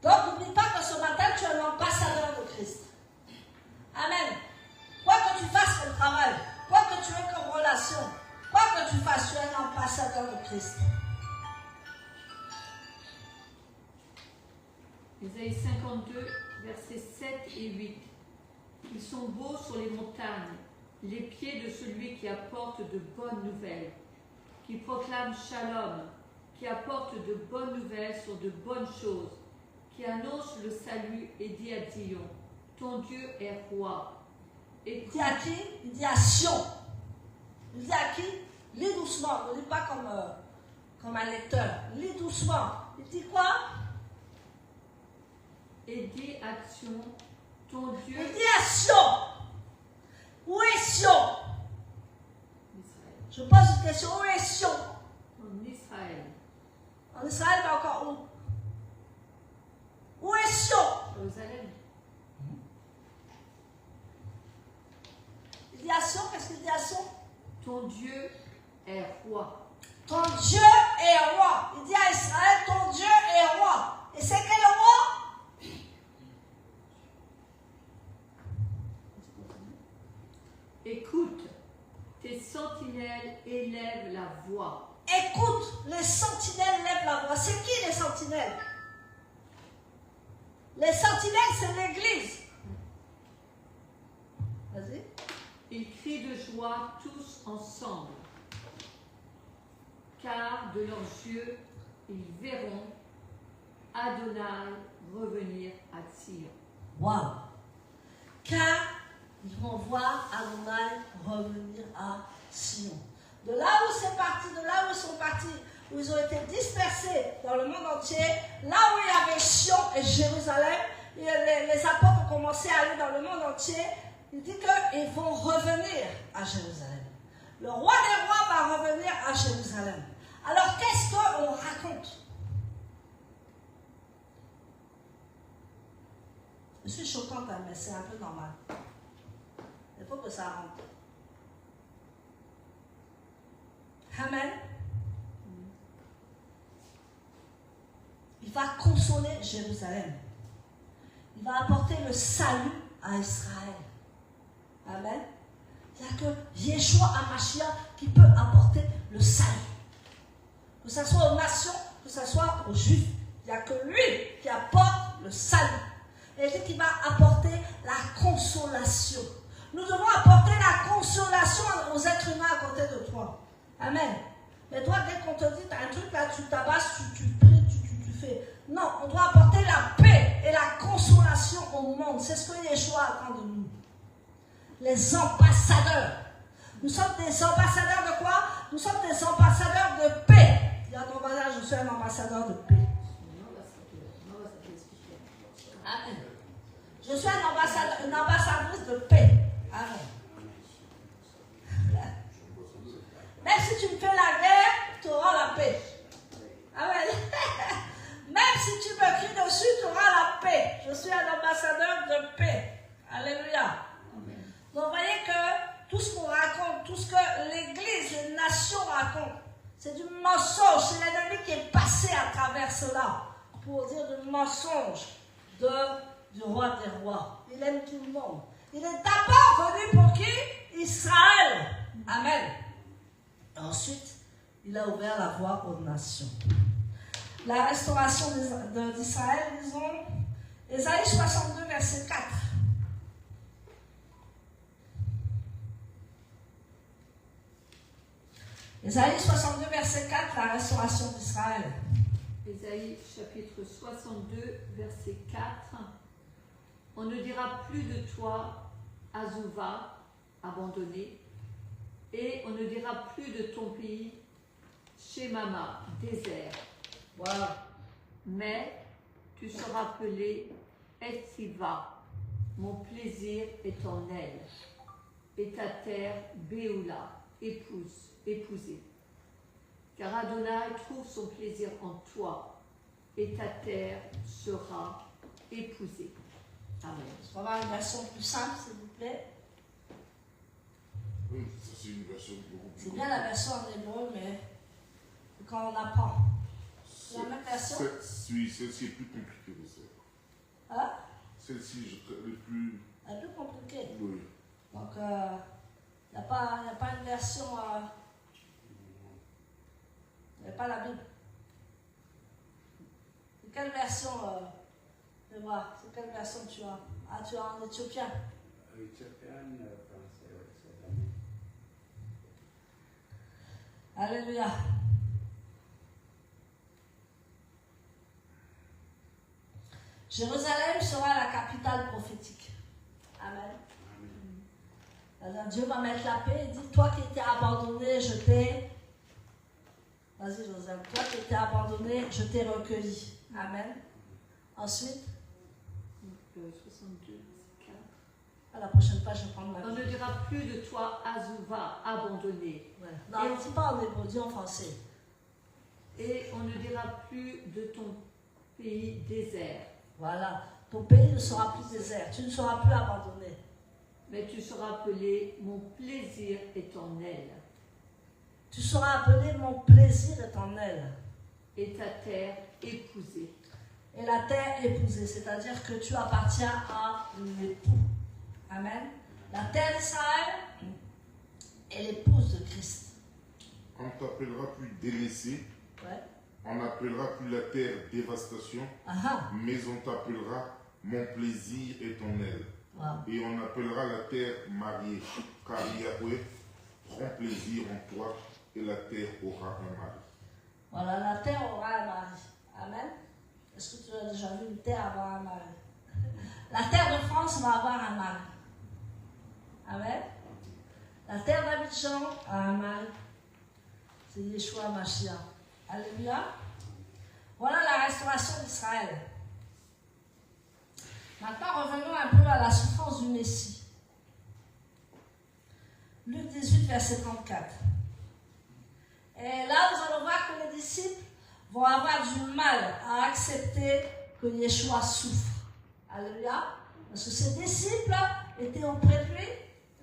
Donc, n'oublie pas que ce matin, tu es un ambassadeur de Christ. Amen. Quoi que tu fasses comme travail, quoi que tu aies comme relation, quoi que tu fasses, tu es un ambassadeur de Christ. Ésaïe 52, versets 7 et 8. Ils sont beaux sur les montagnes, les pieds de celui qui apporte de bonnes nouvelles, qui proclame Shalom, qui apporte de bonnes nouvelles sur de bonnes choses, qui annonce le salut et dit à Zion, ton Dieu est roi. Et il dit à qui? Il dit à Sion. Il dit à qui? Lis doucement, ne lis pas comme un lecteur. Lis doucement. Il dit quoi? Et dit à Sion, ton Dieu. Il dit à Sion. Où est Sion? Israël. Je pose une question. Où est Sion? En Israël. En Israël, mais encore où? Où est Sion? Jérusalem. Il dit à Sion, qu'est-ce qu'il dit à Sion? Ton Dieu est roi. Ton Dieu est roi. Il dit à Israël, ton Dieu est roi. Et c'est quel roi? Écoute, tes sentinelles élèvent la voix. Écoute, les sentinelles lèvent la voix. C'est qui les sentinelles? Les sentinelles, c'est l'Église. Vas-y. Ils crient de joie tous ensemble, car de leurs yeux, ils verront Adonai revenir à Sion. Waouh! Car ils vont voir Adonai revenir à Sion. De là où c'est parti, de là où ils sont partis, où ils ont été dispersés dans le monde entier, là où il y avait Sion et Jérusalem, et les apôtres ont commencé à aller dans le monde entier. Il dit qu'ils vont revenir à Jérusalem. Le roi des rois va revenir à Jérusalem. Alors qu'est-ce qu'on raconte? Je suis choquante, hein, mais c'est un peu normal. Il faut que ça rentre. Amen. Il va consoler Jérusalem. Il va apporter le salut à Israël. Amen. Il n'y a que Yeshua HaMashiach qui peut apporter le salut. Que ce soit aux nations, que ce soit aux Juifs. Il n'y a que lui qui apporte le salut. Et il dit qu'il va apporter la consolation. Nous devons apporter la consolation aux êtres humains à côté de toi. Amen. Mais toi, dès qu'on te dit, tu as un truc là, tu tabasses, tu pries, tu fais. Non, on doit apporter la paix et la consolation au monde. C'est ce que Yeshua attend de nous. Les ambassadeurs. Nous sommes des ambassadeurs de quoi? Nous sommes des ambassadeurs de paix. Il y a ton voisin, je suis un ambassadeur de paix. Amen. Je suis un ambassadeur, une ambassadrice de paix. Amen. Même si tu me fais la guerre, tu auras la paix. Amen. Même si tu me cries dessus, tu auras la paix. Je suis un ambassadeur de paix. Alléluia. Amen. Donc vous voyez que tout ce qu'on raconte, tout ce que l'Église, les nations racontent, c'est du mensonge. C'est l'ennemi qui est passé à travers cela pour dire du mensonge du roi des rois. Il aime tout le monde. Il est d'abord venu pour qui? Israël. Amen. Ensuite, il a ouvert la voie aux nations. La restauration d'Israël, disons, Ésaïe 62, verset 4. Ésaïe 62, verset 4, la restauration d'Israël. Ésaïe chapitre 62, verset 4. On ne dira plus de toi, Azouva, abandonné, et on ne dira plus de ton pays, Shemama, désert. Voilà. Mais tu seras appelé Etsiva, mon plaisir est en elle, et ta terre, Béoula, épousée. Car Adonai trouve son plaisir en toi, et ta terre sera épousée. Amen. On va avoir une version plus simple, s'il vous plaît. Oui, ça c'est une version beaucoup plus. C'est bien la version en hébreu, mais quand on apprend. C'est la même version. Oui, celle-ci est plus compliquée de ça. Hein? Celle-ci est plus. Elle est plus compliquée. Oui. Donc, il n'y a pas une version. Il n'y a pas la Bible. C'est quelle version je vais voir, c'est quelle version tu as? Ah, tu as en éthiopien. Éthiopien, français, oui, c'est la même. Alléluia. Jérusalem sera la capitale prophétique. Amen. Alors, Dieu va mettre la paix et dit, toi qui étais abandonné, je t'ai... Vas-y Joseph, toi qui étais abandonné, je t'ai recueilli. Amen. Ensuite, 62, 4. à la prochaine fois, je vais prendre ma On vie. ne dira plus de toi, Azouva, abandonné. Ouais. Non, on ne dit pas en hébreu, dis en français. Et on ne dira plus de ton pays désert. Voilà. Ton pays ne sera plus désert. Tu ne seras plus abandonné. Mais tu seras appelé mon plaisir éternel. Tu seras appelé mon plaisir éternel. Et ta terre épousée. Et la terre épousée, c'est-à-dire que tu appartiens à l'époux. Amen. La terre d'Israël est l'épouse de Christ. On ne t'appellera plus délaissé, Ouais. on n'appellera plus la terre dévastation, Ah mais on t'appellera mon plaisir est en elle. ah. Wow. Et on appellera la terre mariée, car Yahweh prend plaisir en toi et la terre aura un mari. Voilà, la terre aura un mari. Amen. Est-ce que tu as déjà vu une terre avoir un mari? La terre de France va avoir un mari. Amen. La terre d'Abidjan a un mari. C'est Yeshua HaMashiach. Alléluia. Voilà la restauration d'Israël. Maintenant, revenons un peu à la souffrance du Messie. Luc 18, verset 34. Et là, nous allons voir que les disciples vont avoir du mal à accepter que Yeshua souffre. Alléluia. Parce que ses disciples étaient auprès de lui,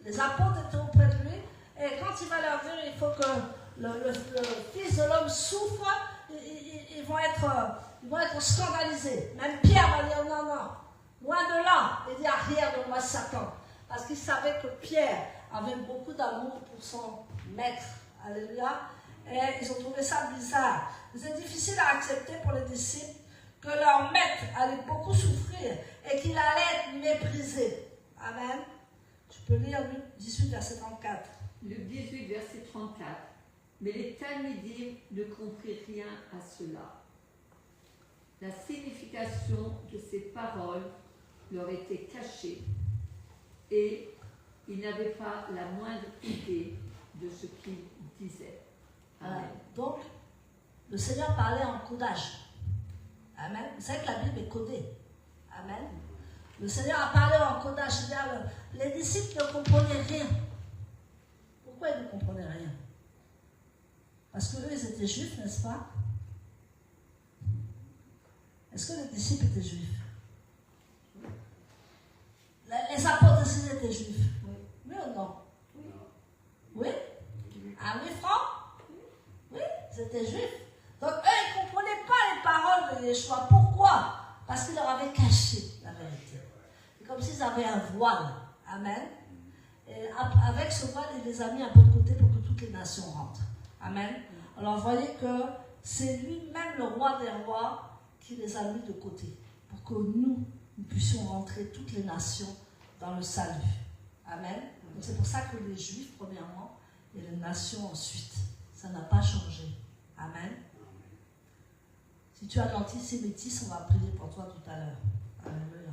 les apôtres étaient auprès de lui, et quand il va leur dire il faut que le Fils de l'homme souffre, ils vont être scandalisés. Même Pierre va dire non, non, loin de là, il dit arrière de moi Satan. Parce qu'il savait que Pierre avait beaucoup d'amour pour son maître. Alléluia. Et ils ont trouvé ça bizarre. C'est difficile à accepter pour les disciples que leur maître allait beaucoup souffrir et qu'il allait être méprisé. Amen. Tu peux lire Luc 18, verset 34. Luc 18, verset 34. Mais les Talmudim ne comprirent rien à cela. La signification de ces paroles leur était cachée et ils n'avaient pas la moindre idée de ce qu'il disait. Amen. Donc, le Seigneur parlait en codage. Amen. Vous savez que la Bible est codée. Amen. Le Seigneur a parlé en codage. C'est-à-dire, les disciples ne comprenaient rien. Pourquoi ils ne comprenaient rien? Parce qu'eux, ils étaient juifs, n'est-ce pas? Est-ce que les disciples étaient juifs? Les apôtres aussi étaient juifs. Oui ou non? Oui? Ah oui, Franck? Oui, ils étaient juifs. Donc eux, ils ne comprenaient pas les paroles de Yeshua. Pourquoi? Parce qu'il leur avait caché la vérité. C'est comme s'ils avaient un voile. Amen. Et avec ce voile, il les a mis un peu de côté pour que toutes les nations rentrent. Amen. Alors voyez que c'est lui-même le roi des rois qui les a mis de côté. Pour que nous puissions rentrer toutes les nations dans le salut. Amen. Donc c'est pour ça que les Juifs, premièrement, et les nations ensuite. Ça n'a pas changé. Amen. Si tu as de l'antisémitisme, on va prier pour toi tout à l'heure. Alléluia.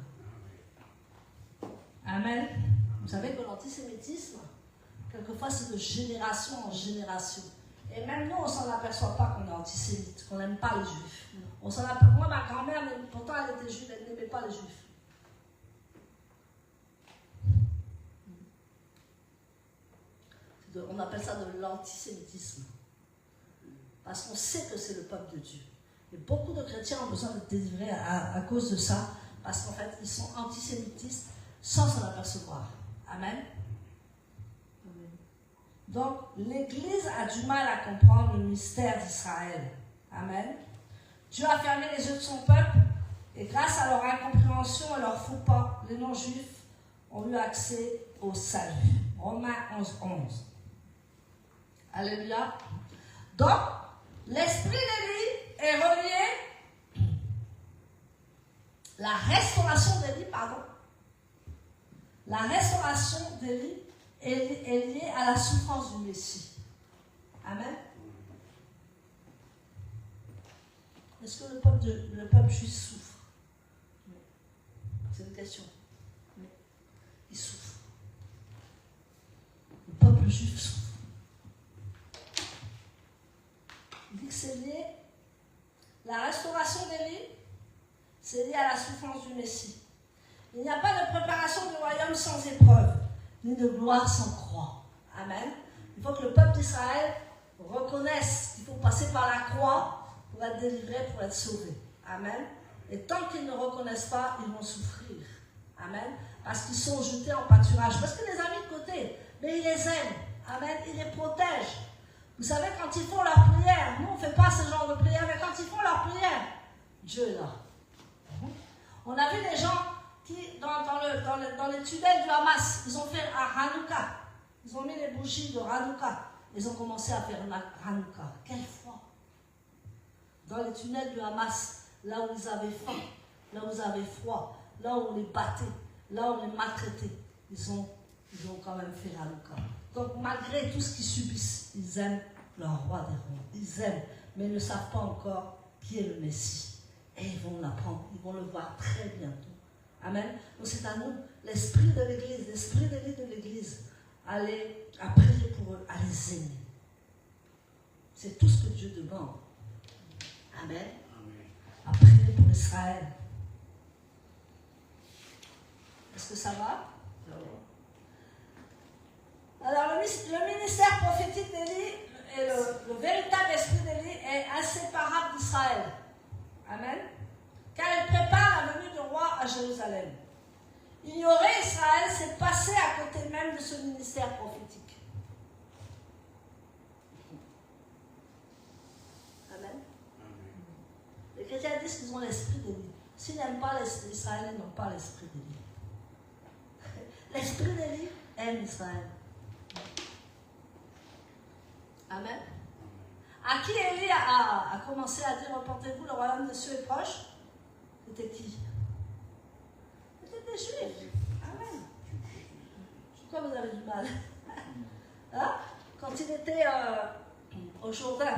Amen. Vous savez que l'antisémitisme, quelquefois, c'est de génération en génération. Et même nous, on ne s'en aperçoit pas qu'on est antisémite, qu'on n'aime pas les Juifs. On s'en aperçoit. Moi, ma grand-mère, pourtant, elle était juive, elle n'aimait pas les Juifs. On appelle ça de l'antisémitisme. Parce qu'on sait que c'est le peuple de Dieu. Et beaucoup de chrétiens ont besoin d'être délivrés à cause de ça, parce qu'en fait, ils sont antisémitistes sans s'en apercevoir. Amen. Donc, l'Église a du mal à comprendre le mystère d'Israël. Amen. Dieu a fermé les yeux de son peuple, et grâce à leur incompréhension et leur faux pas, les non-juifs ont eu accès au salut. Romains 11:11. Alléluia. Donc, l'esprit d'Élie est relié, la restauration d'Élie, pardon, la restauration d'Élie est liée à la souffrance du Messie. Amen. Est-ce que le peuple juif souffre? C'est une question. Il souffre. Le peuple juif souffre. Il dit que c'est lié, la restauration d'Élie, c'est lié à la souffrance du Messie. Il n'y a pas de préparation du royaume sans épreuve, ni de gloire sans croix. Amen. Il faut que le peuple d'Israël reconnaisse qu'il faut passer par la croix pour être délivré, pour être sauvé. Amen. Et tant qu'ils ne reconnaissent pas, ils vont souffrir. Amen. Parce qu'ils sont jetés en pâturage. Parce qu'il les a mis de côté, mais il les aime. Amen. Il les protège. Vous savez, quand ils font leur prière, nous on ne fait pas ce genre de prière, mais quand ils font leur prière, Dieu est là. On a vu des gens qui, dans les tunnels du Hamas, ils ont fait un Hanouka. Ils ont mis les bougies de Hanouka. Ils ont commencé à faire un Hanouka. Quelle foi! Dans les tunnels du Hamas, là où ils avaient faim, là où ils avaient froid, là où on les battait, là où on les maltraitait, ils ont quand même fait Hanouka. Donc malgré tout ce qu'ils subissent, ils aiment leur roi des rois. Ils aiment, mais ils ne savent pas encore qui est le Messie. Et ils vont l'apprendre, ils vont le voir très bientôt. Amen. Donc c'est à nous, l'esprit de l'Église, l'esprit de l'Église, à prier pour eux, à les aimer. C'est tout ce que Dieu demande. Amen. À prier pour Israël. Est-ce que ça va? Alors, le ministère prophétique d'Élie et le véritable esprit d'Élie est inséparable d'Israël. Amen. Car il prépare la venue du roi à Jérusalem. Ignorer Israël, c'est passer à côté même de ce ministère prophétique. Amen. Les chrétiens disent qu'ils ont l'esprit d'Élie. S'ils n'aiment pas Israël, ils n'ont pas l'esprit d'Élie. L'esprit d'Élie aime Israël. Amen. À qui Élie a commencé à dire repentez-vous, le royaume des cieux est proche? C'était qui? C'était des Juifs. Amen. Pourquoi vous avez du mal? Hein? Quand il était au Jourdain,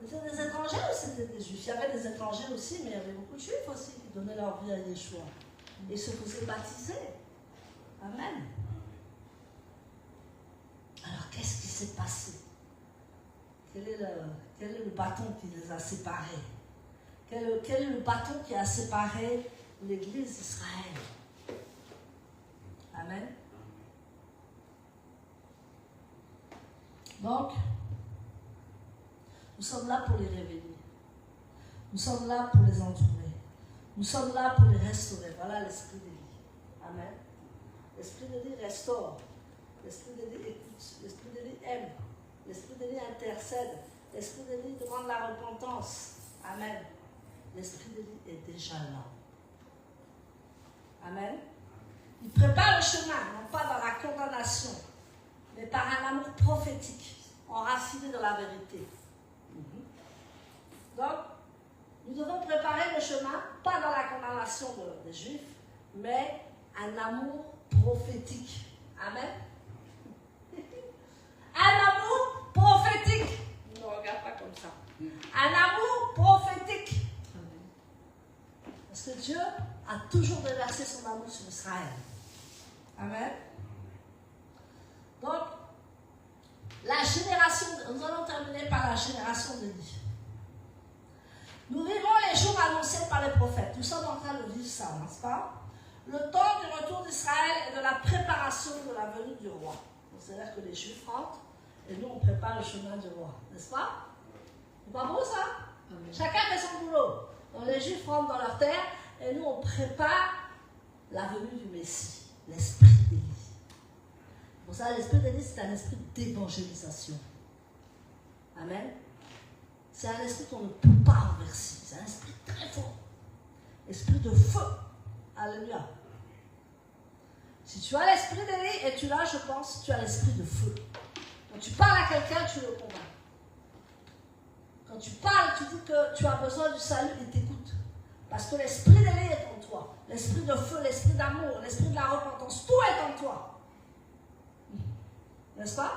c'était des étrangers ou c'était des Juifs? Il y avait des étrangers aussi, mais il y avait beaucoup de Juifs aussi qui donnaient leur vie à Yeshua. Et se faisaient baptiser. Amen. Alors, qu'est-ce qui s'est passé? Quel est le bâton qui les a séparés? Quel est le bâton qui a séparé l'Église d'Israël? Amen. Donc, nous sommes là pour les réveiller. Nous sommes là pour les entourer. Nous sommes là pour les restaurer. Voilà l'esprit d'Élie. Amen. L'esprit d'Élie restaure. L'esprit d'Élie écoute. L'esprit d'Élie aime. L'esprit d'Élie intercède. L'esprit d'Élie demande la repentance. Amen. L'esprit d'Élie est déjà là. Amen. Il prépare le chemin, non pas dans la condamnation, mais par un amour prophétique, enraciné dans la vérité. Donc, nous devons préparer le chemin, pas dans la condamnation des Juifs, mais un amour prophétique. Amen. Un amour prophétique. Ne me regarde pas comme ça. Un amour prophétique. Parce que Dieu a toujours déversé son amour sur Israël. Amen. Donc, la génération, nous allons terminer par la génération d'Élie. Nous vivons les jours annoncés par les prophètes. Nous sommes en train de vivre ça, n'est-ce pas? Le temps du retour d'Israël et de la préparation de la venue du roi. C'est-à-dire que les Juifs rentrent et nous on prépare le chemin du roi, n'est-ce pas? C'est pas beau ça? Amen. Chacun fait son boulot. Donc les Juifs rentrent dans leur terre et nous on prépare la venue du Messie, l'esprit d'Élie. Pour ça, l'esprit d'Élie, c'est un esprit d'évangélisation. Amen. C'est un esprit qu'on ne peut pas renverser. C'est un esprit très fort. Esprit de feu. Alléluia. Si tu as l'esprit d'Élie, et tu l'as, je pense, tu as l'esprit de feu. Quand tu parles à quelqu'un, tu le convaincs. Quand tu parles, tu dis que tu as besoin du salut, il t'écoute. Parce que l'esprit d'Élie est en toi. L'esprit de feu, l'esprit d'amour, l'esprit de la repentance, tout est en toi. N'est-ce pas?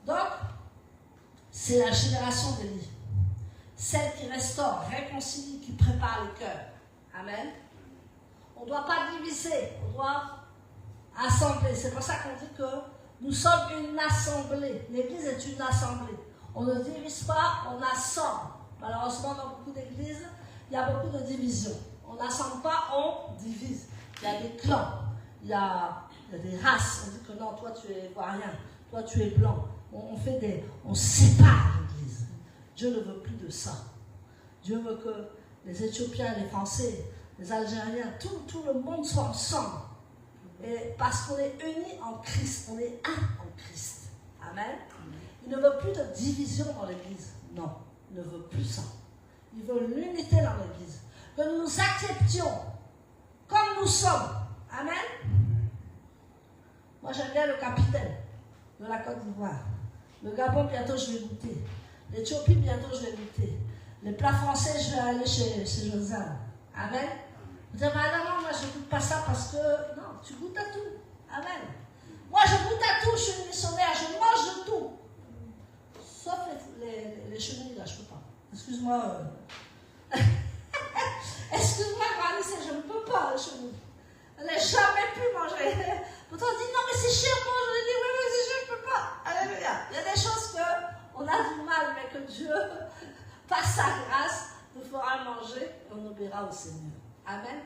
Donc, c'est la génération d'Élie. Celle qui restaure, réconcilie, qui prépare le cœur. Amen. On ne doit pas diviser, on doit assembler. C'est pour ça qu'on dit que nous sommes une assemblée. L'Église est une assemblée. On ne divise pas, on assemble. Malheureusement, dans beaucoup d'églises, il y a beaucoup de divisions. On n'assemble pas, on divise. Il y a des clans, il y a des races. On dit que non, toi tu es ivoirien, toi tu es blanc. On sépare l'Église. Dieu ne veut plus de ça. Dieu veut que les Éthiopiens, les Français, les Algériens, tout le monde soit ensemble. Et parce qu'on est unis en Christ, on est un en Christ. Amen. Il ne veut plus de division dans l'Église. Non, il ne veut plus ça. Il veut l'unité dans l'Église. Que nous nous acceptions comme nous sommes. Amen. Moi, j'aime bien le capitaine de la Côte d'Ivoire. Le Gabon, bientôt, je vais goûter. L'Éthiopie, bientôt, je vais goûter. Les plats français, je vais aller chez Josiane. Amen. Vous dites, non, moi, je ne goûte pas ça parce que... Non, tu goûtes à tout. Amen. Moi, je goûte à tout. Je suis une missionnaire. Je mange de tout. Sauf les chenilles, là, je ne peux pas. Excuse-moi. Excuse-moi, Granny, je ne peux pas, les chenilles. Je n'ai jamais pu manger. Pourtant, on dit, non, mais c'est cher, moi. Je lui dis, oui, mais c'est cher, je ne peux pas. Alléluia. Il y a des choses qu'on a du mal, mais que Dieu, par sa grâce, nous fera manger et on obéira au Seigneur. Amen.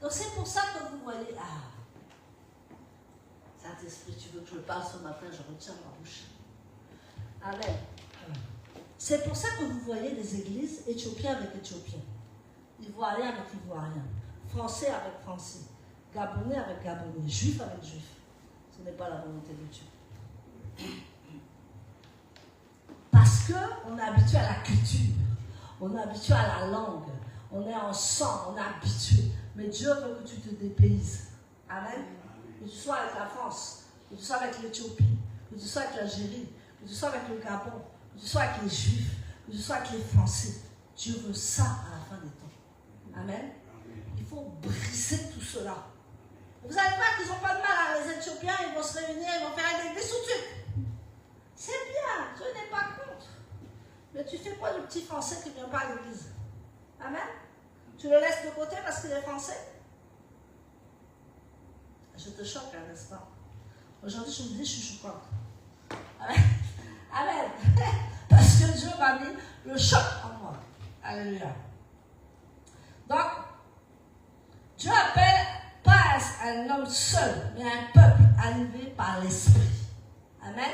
Donc, c'est pour ça que vous voyez, Saint-Esprit, tu veux que je parle ce matin, je retiens ma bouche. Amen. C'est pour ça que vous voyez des églises éthiopiens avec éthiopiens, ivoiriens avec ivoiriens, Français avec Français, Gabonais avec Gabonais, Juif avec Juif. Ce n'est pas la volonté de Dieu. Parce qu'on est habitué à la culture, on est habitué à la langue, on est en sang, on est habitué. Mais Dieu veut que tu te dépayses. Amen. Que tu sois avec la France, que tu sois avec l'Éthiopie, que tu sois avec l'Algérie, que tu sois avec le Gabon, que tu sois avec les Juifs, que tu sois avec les Français. Dieu veut ça à la fin des temps. Amen. Il faut briser tout cela. Vous allez voir qu'ils n'ont pas de mal, les Éthiopiens, ils vont se réunir, ils vont faire une église tout de suite. C'est bien, Dieu n'est pas contre. Mais tu fais quoi le petit Français qui ne vient pas à l'église? Amen. Tu le laisses de côté parce qu'il est français? Je te choque, hein, n'est-ce pas? Aujourd'hui, je me dis, je suis choquante. Amen. Amen. Parce que Dieu m'a mis le choc en moi. Alléluia. Donc, Dieu appelle pas un homme seul, mais un peuple animé par l'Esprit. Amen.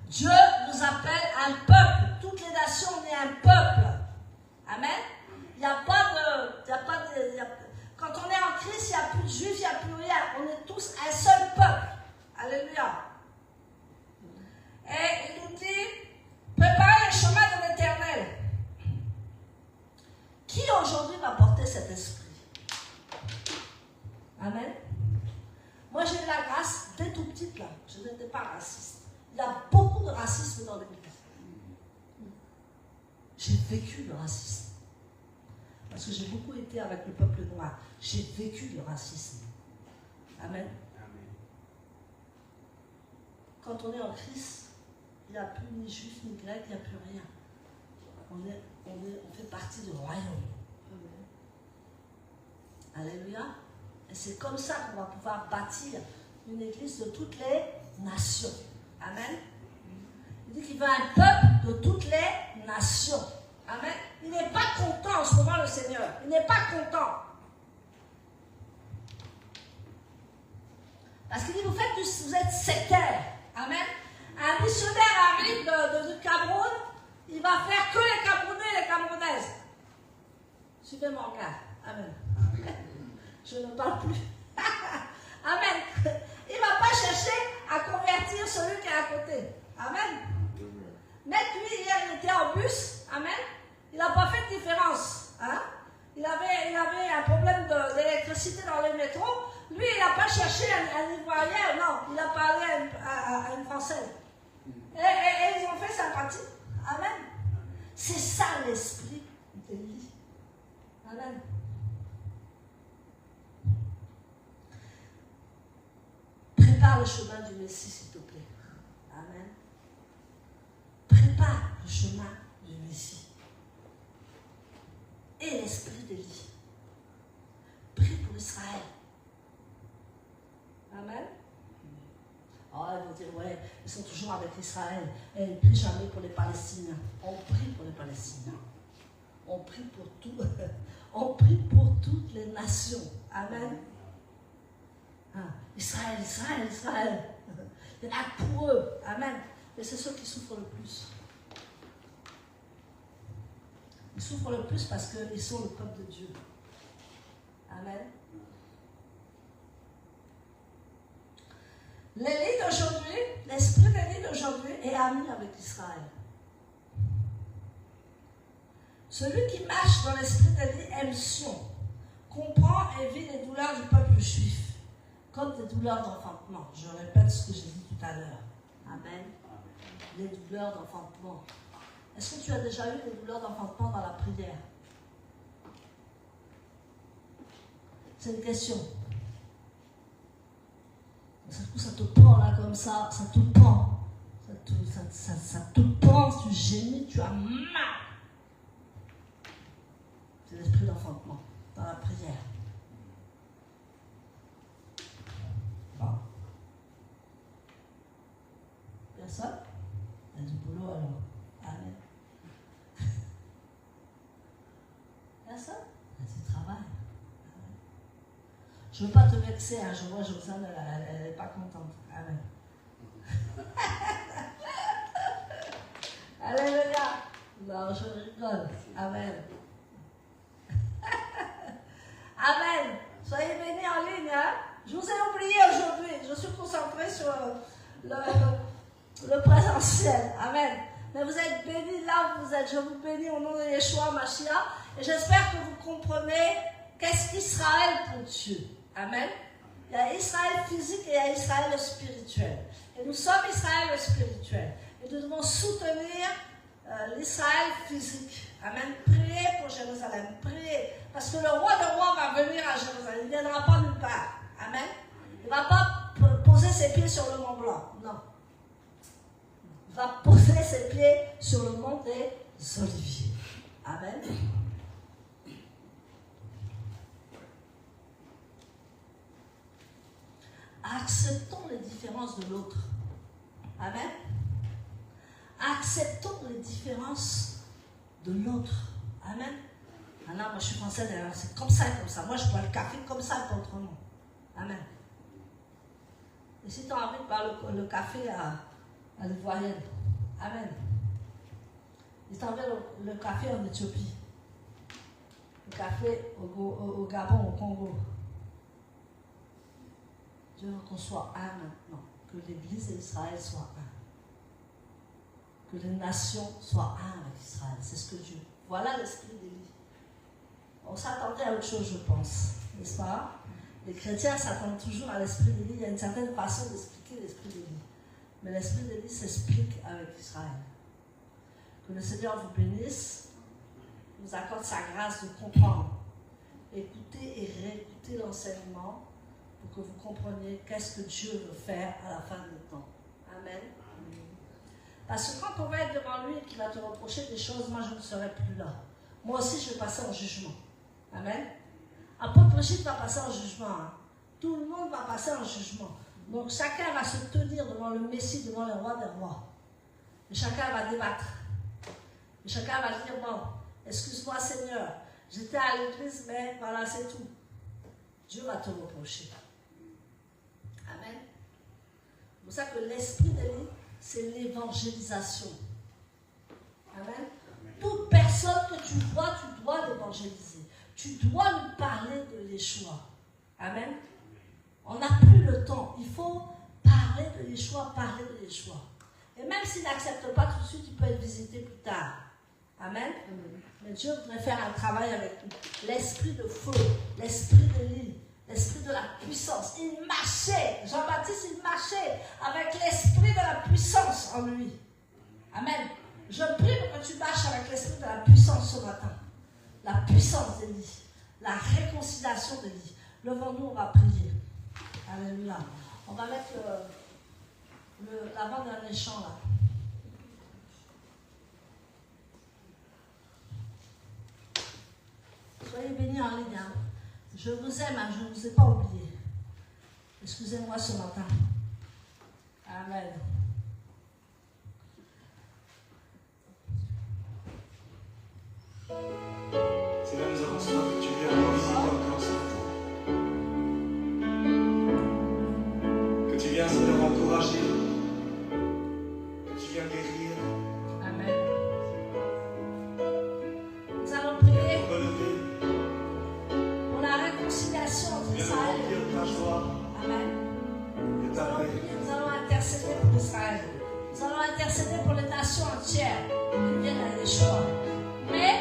Dieu nous appelle un peuple. Toutes les nations, on est un peuple. Amen. Il n'y a pas de... quand on est en Christ, il n'y a plus de juifs, il n'y a plus rien. On est tous un seul peuple. Alléluia. Et il nous dit, préparez le chemin de l'Éternel. Qui aujourd'hui va porter cet esprit? Amen. Moi, j'ai eu la grâce, dès tout petite, là, je n'étais pas raciste. Il y a beaucoup de racisme dans l'Église. J'ai vécu le racisme. Parce que j'ai beaucoup été avec le peuple noir. J'ai vécu le racisme. Amen. Quand on est en Christ, il n'y a plus ni juif, ni grec, il n'y a plus rien. On fait partie du royaume. Alléluia. Et c'est comme ça qu'on va pouvoir bâtir une église de toutes les nations. Amen. Il dit qu'il veut un peuple de toutes les nations. Amen. Il n'est pas content en ce moment, le Seigneur. Il n'est pas content. Parce qu'il dit, vous êtes sectaires. Amen. Un missionnaire arrive du Cameroun, il va faire que les Camerounais et les Camerounaises. Suivez mon regard. Amen. Je ne parle plus. Amen. Il ne va pas chercher à convertir celui qui est à côté. Amen. Mais lui, hier, il était en bus. Amen. Il n'a pas fait de différence. Hein? Il avait un problème d'électricité dans le métro. Lui, il n'a pas cherché un Ivoirien. Non, il a parlé à une Française. Et ils ont fait sympathie. Amen. C'est ça l'esprit d'Élie. Amen. Prépare le chemin du Messie, s'il te plaît. Amen. Prépare le chemin du Messie. Et l'esprit d'Élie. Prie pour Israël. Amen. Oh, ils vont dire, ouais, ils sont toujours avec Israël. Et ils ne prient jamais pour les Palestiniens. On prie pour les Palestiniens. On prie pour tout. On prie pour toutes les nations. Amen. Ah, Israël, Israël, Israël. Il y en a pour eux. Amen. Mais c'est ceux qui souffrent le plus. Ils souffrent le plus parce qu'ils sont le peuple de Dieu. Amen. L'Élie d'aujourd'hui, l'esprit d'Élie d'aujourd'hui est ami avec Israël. Celui qui marche dans l'esprit d'Élie aime Sion, comprend et vit les douleurs du peuple juif, comme des douleurs d'enfantement. Je répète ce que j'ai dit tout à l'heure. Amen. Les douleurs d'enfantement. Est-ce que tu as déjà eu des douleurs d'enfantement dans la prière? C'est une question. Ça te prend là comme ça te prend. Ça te prend, tu gémis, tu as mal. C'est l'esprit d'enfantement dans la prière. Bon. Personne? Il y a du boulot alors. Amen. Personne? Il y a du travail. Je ne veux pas te vexer, hein. Je vois Josiane, elle n'est pas contente. Amen. Alléluia. Non, je rigole. Amen. Amen. Soyez bénis en ligne. Hein? Je vous ai oublié aujourd'hui. Je suis concentrée sur le présentiel. Amen. Mais vous êtes bénis là où vous êtes. Je vous bénis au nom de Yeshua Mashiach. Et j'espère que vous comprenez qu'est-ce qu'Israël pour Dieu. Amen. Il y a Israël physique et il y a Israël spirituel. Et nous sommes Israël spirituel. Et nous devons soutenir l'Israël physique. Amen. Priez pour Jérusalem. Priez. Parce que le roi des rois va venir à Jérusalem. Il ne viendra pas nulle part. Amen. Il ne va pas poser ses pieds sur le Mont Blanc. Non. Il va poser ses pieds sur le mont des Oliviers. Amen. Acceptons les différences de l'autre. Amen. Acceptons les différences de l'autre. Amen. Ah non, moi je suis française, c'est comme ça et comme ça. Moi je bois le café comme ça et pas autrement. Amen. Et si tu as envie de boire le café à l'ivoirienne, amen. Et si tu as envie le café en Éthiopie, le café au Gabon, au Congo. Dieu veut qu'on soit un maintenant, que l'Église et Israël soient un. Que les nations soient un avec Israël. C'est ce que Dieu. Voilà l'esprit d'Élie. On s'attendait à autre chose, je pense. N'est-ce pas? Les chrétiens s'attendent toujours à l'esprit d'Élie. Il y a une certaine façon d'expliquer l'esprit d'Élie. Mais l'esprit d'Élie s'explique avec Israël. Que le Seigneur vous bénisse, nous accorde sa grâce de comprendre. Écoutez et réécoutez l'enseignement pour que vous compreniez qu'est-ce que Dieu veut faire à la fin des temps. Amen. Parce que quand on va être devant lui et qu'il va te reprocher des choses, moi je ne serai plus là. Moi aussi je vais passer en jugement. Amen. Apôtre Brigitte va passer en jugement. Hein. Tout le monde va passer en jugement. Donc chacun va se tenir devant le Messie, devant le roi des rois. Et chacun va débattre. Et chacun va dire, bon, excuse-moi Seigneur, j'étais à l'église, mais voilà, c'est tout. Dieu va te reprocher. Amen. C'est pour ça que l'esprit d'Élie, c'est l'évangélisation. Amen. Toute personne que tu vois, tu dois l'évangéliser. Tu dois lui parler de Yeshua. Amen. On n'a plus le temps. Il faut parler de Yeshua, parler de Yeshua. Et même s'il n'accepte pas tout de suite, il peut être visité plus tard. Amen. Mais Dieu voudrait faire un travail avec nous. L'esprit de feu, l'esprit d'Élie, l'esprit de la puissance. Il marchait, Jean-Baptiste, il marchait avec l'esprit de la puissance en lui. Amen. Je prie pour que tu marches avec l'esprit de la puissance ce matin. La puissance d'Élie, la réconciliation d'Élie. Levons-nous, on va prier. Alléluia. On va mettre l'avant-dernier chant là. Soyez bénis en ligne. Hein. Je vous aime, hein, je ne vous ai pas oublié. Excusez-moi ce matin. Amen. Seigneur, nous avons soif que tu viennes nous visiter encore ce matin. Que tu viennes, Seigneur, encourager. Que tu viennes guérir. Amen. Nous allons prier Relever. pour la réconciliation entre Viens nous Israël remplir de ta joie. Amen. De Nous ta allons paix. prier, nous allons intercéder pour Israël. Nous allons intercéder pour les nations entières qui viennent à Yeshua. Mais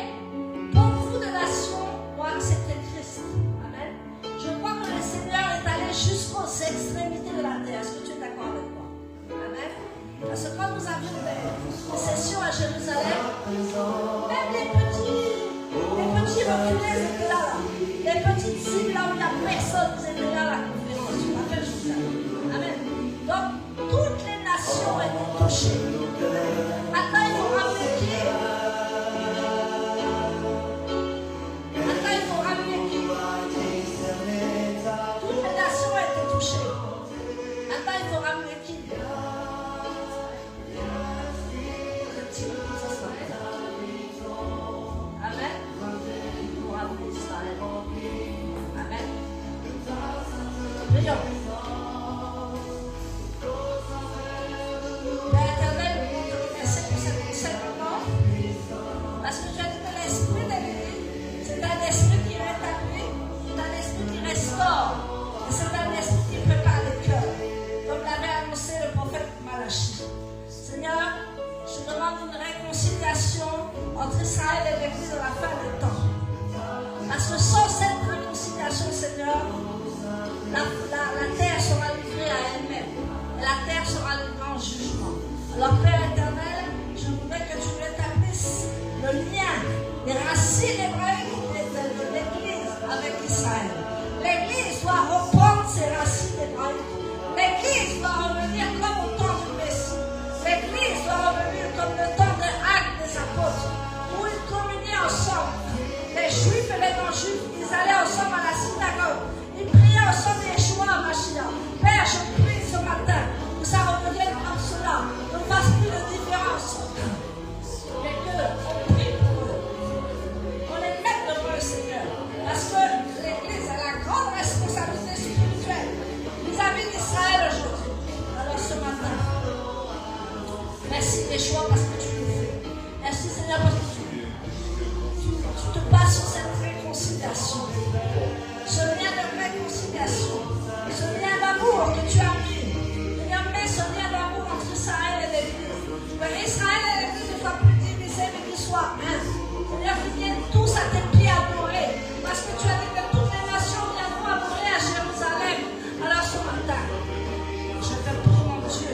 beaucoup de nations ont accepté Christ. Amen. Je crois que le Seigneur est allé jusqu'aux extrémités de la terre. Est-ce que tu es d'accord avec moi? Amen. Parce que quand nous avions des sessions à Jérusalem, même les petits reculés étaient là. Les petites îles là où il n'y a personne, ils étaient là à la conférence. Je m'appelle Jérusalem. Amen. Donc, toutes les nations étaient touchées. Maintenant, il faut ramener qui? Maintenant, il faut ramener qui? Toutes les nations étaient touchées. Maintenant, il faut ramener qui? Amen. Il faut ramener Israël. Amen. Prions. Père éternel, nous te remercions pour cet enseignement. Parce que tu as dit que l'esprit de l'Église, c'est un esprit qui rétablit, c'est un esprit qui restaure. entre Israël et l'Église à la fin des temps. Parce que sans cette réconciliation, Seigneur, la terre sera livrée à elle-même. Et la terre sera livrée en jugement. Alors, Père éternel, je voudrais que tu rétablisses le lien, les racines hébraïques de l'Église avec Israël. L'Église doit reprendre ses racines hébraïques. L'Église doit revenir comme au temps du Messie. L'Église doit revenir comme le temps des actes des apôtres, où ils communiaient ensemble. Les Juifs et les non-Juifs, ils allaient ensemble à la synagogue. Ils priaient ensemble Yeshua à Mashiach. Père, je prie ce matin que ça redevienne comme cela. On ne fasse plus de différence. Mais qu'on prie pour eux. On les mette devant le Seigneur. Parce que l'Église a la grande responsabilité spirituelle vis-à-vis d'Israël aujourd'hui. Alors ce matin, merci Yeshua parce que tu le fais. Merci Seigneur parce que tu te bases sur cette réconciliation. Ce lien de réconciliation. Ce lien d'amour que tu as mis. Seigneur, mets ce lien d'amour entre Israël et l'Église. Que Israël et l'Église ne soient plus divisés mais qu'ils soient un. Seigneur, qu'ils viennent tous à tes pieds adorer. Parce que tu as dit que toutes les nations viendront adorer à Jérusalem. Alors ce matin, je te prie mon Dieu.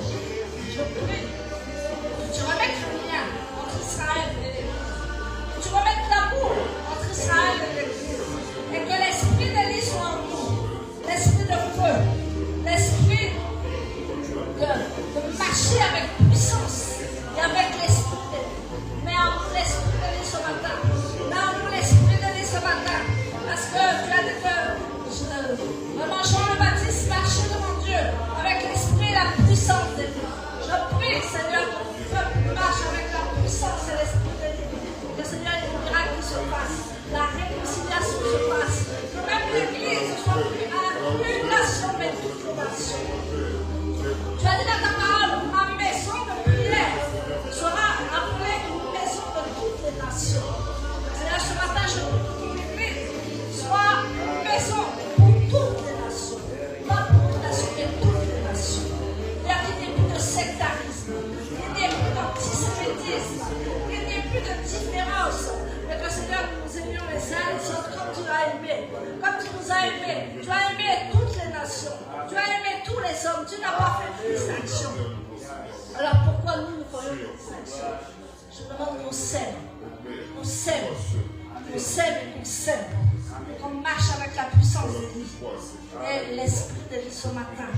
Je prie que tu remettes le lien entre Israël et l'Église. Que tu remettes l'amour entre Israël et l'Église. Et que l'esprit d'Élie soit en nous. L'esprit de feu. L'esprit de marcher avec puissance. Et avec l'esprit d'Élie. Mais en nous l'esprit d'Élie ce matin. Mais en nous l'esprit d'Élie ce matin. Parce que tu as dit que vraiment Jean-le-Baptiste marchait devant Dieu avec l'esprit et la puissance d'Élie. Je prie, Seigneur, que ton peuple marche avec la puissance et l'esprit d'Élie. Que Seigneur, il y ait un miracle qui se passe. La réconciliation se passe. Que même l'Église ne soit plus une nation, mais toutes les nations. Tu as dit dans ta parole, ma maison de prière sera appelée une maison de toutes les nations. Seigneur, ce matin, je prie que ton Église soit une maison pour toutes les nations. Pas pour une nation, mais toutes les nations. Seigneur, qu'il n'y ait plus de sectarisme, qu'il n'y ait plus d'antisémitisme, qu'il n'y ait plus de différence. Mais que Seigneur, nous aimions les uns les autres comme tu as aimé. Comme tu nous as aimés. Tu as aimé toutes les nations. Tu as aimé tous les hommes. Tu n'as pas fait de distinction. Alors pourquoi nous ferions des distinctions? Je demande qu'on s'aime. Qu'on s'aime. Qu'on s'aime et qu'on s'aime. Et qu'on marche avec la puissance d'Élie. Et l'esprit d'Élie ce matin.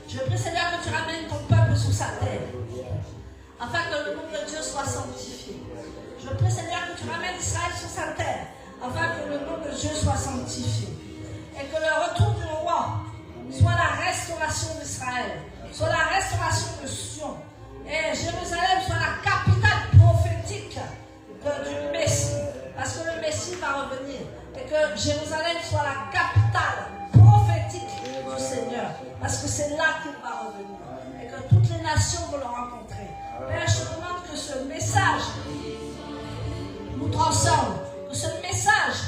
Je prie Seigneur que tu ramènes ton peuple sous sa terre. Afin que le nom de Dieu soit sanctifié. Je prie Seigneur que tu ramènes Israël sur sa terre, afin que le nom de Dieu soit sanctifié. Et que le retour du roi soit la restauration d'Israël, soit la restauration de Sion. Et Jérusalem soit la capitale prophétique du Messie. Parce que le Messie va revenir. Et que Jérusalem soit la capitale prophétique du Seigneur. Parce que c'est là qu'il va revenir. Et que toutes les nations vont le rencontrer. Père, je te demande que ce message nous transcende, que ce message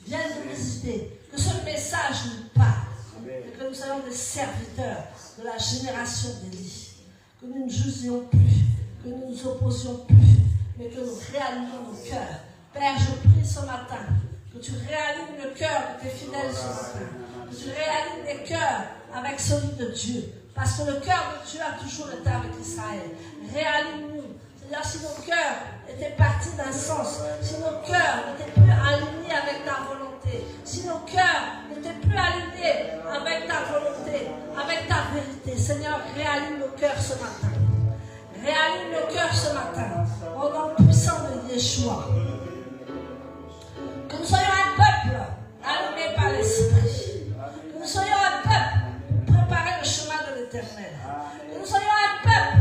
vienne nous visiter, que ce message nous parle, et que nous soyons des serviteurs de la génération d'Élie, que nous ne jugions plus, que nous ne nous opposions plus, mais que nous réalimions nos cœurs. Père, je prie ce matin que tu réalimes le cœur de tes fidèles ce matin, que tu réalimes les cœurs avec celui de Dieu, parce que le cœur de Dieu a toujours été avec Israël. Réalime-nous. C'est-à-dire, si nos cœurs étaient partis d'un sens, si nos cœurs n'étaient plus alignés avec ta volonté, si nos cœurs n'étaient plus alignés avec ta volonté, avec ta vérité, Seigneur, réalime nos cœurs ce matin. Réalime nos cœurs ce matin, au nom puissant de Yeshua. Que nous soyons un peuple allumé par l'Esprit. Que nous soyons un peuple pour préparer le chemin de l'Éternel. Que nous soyons un peuple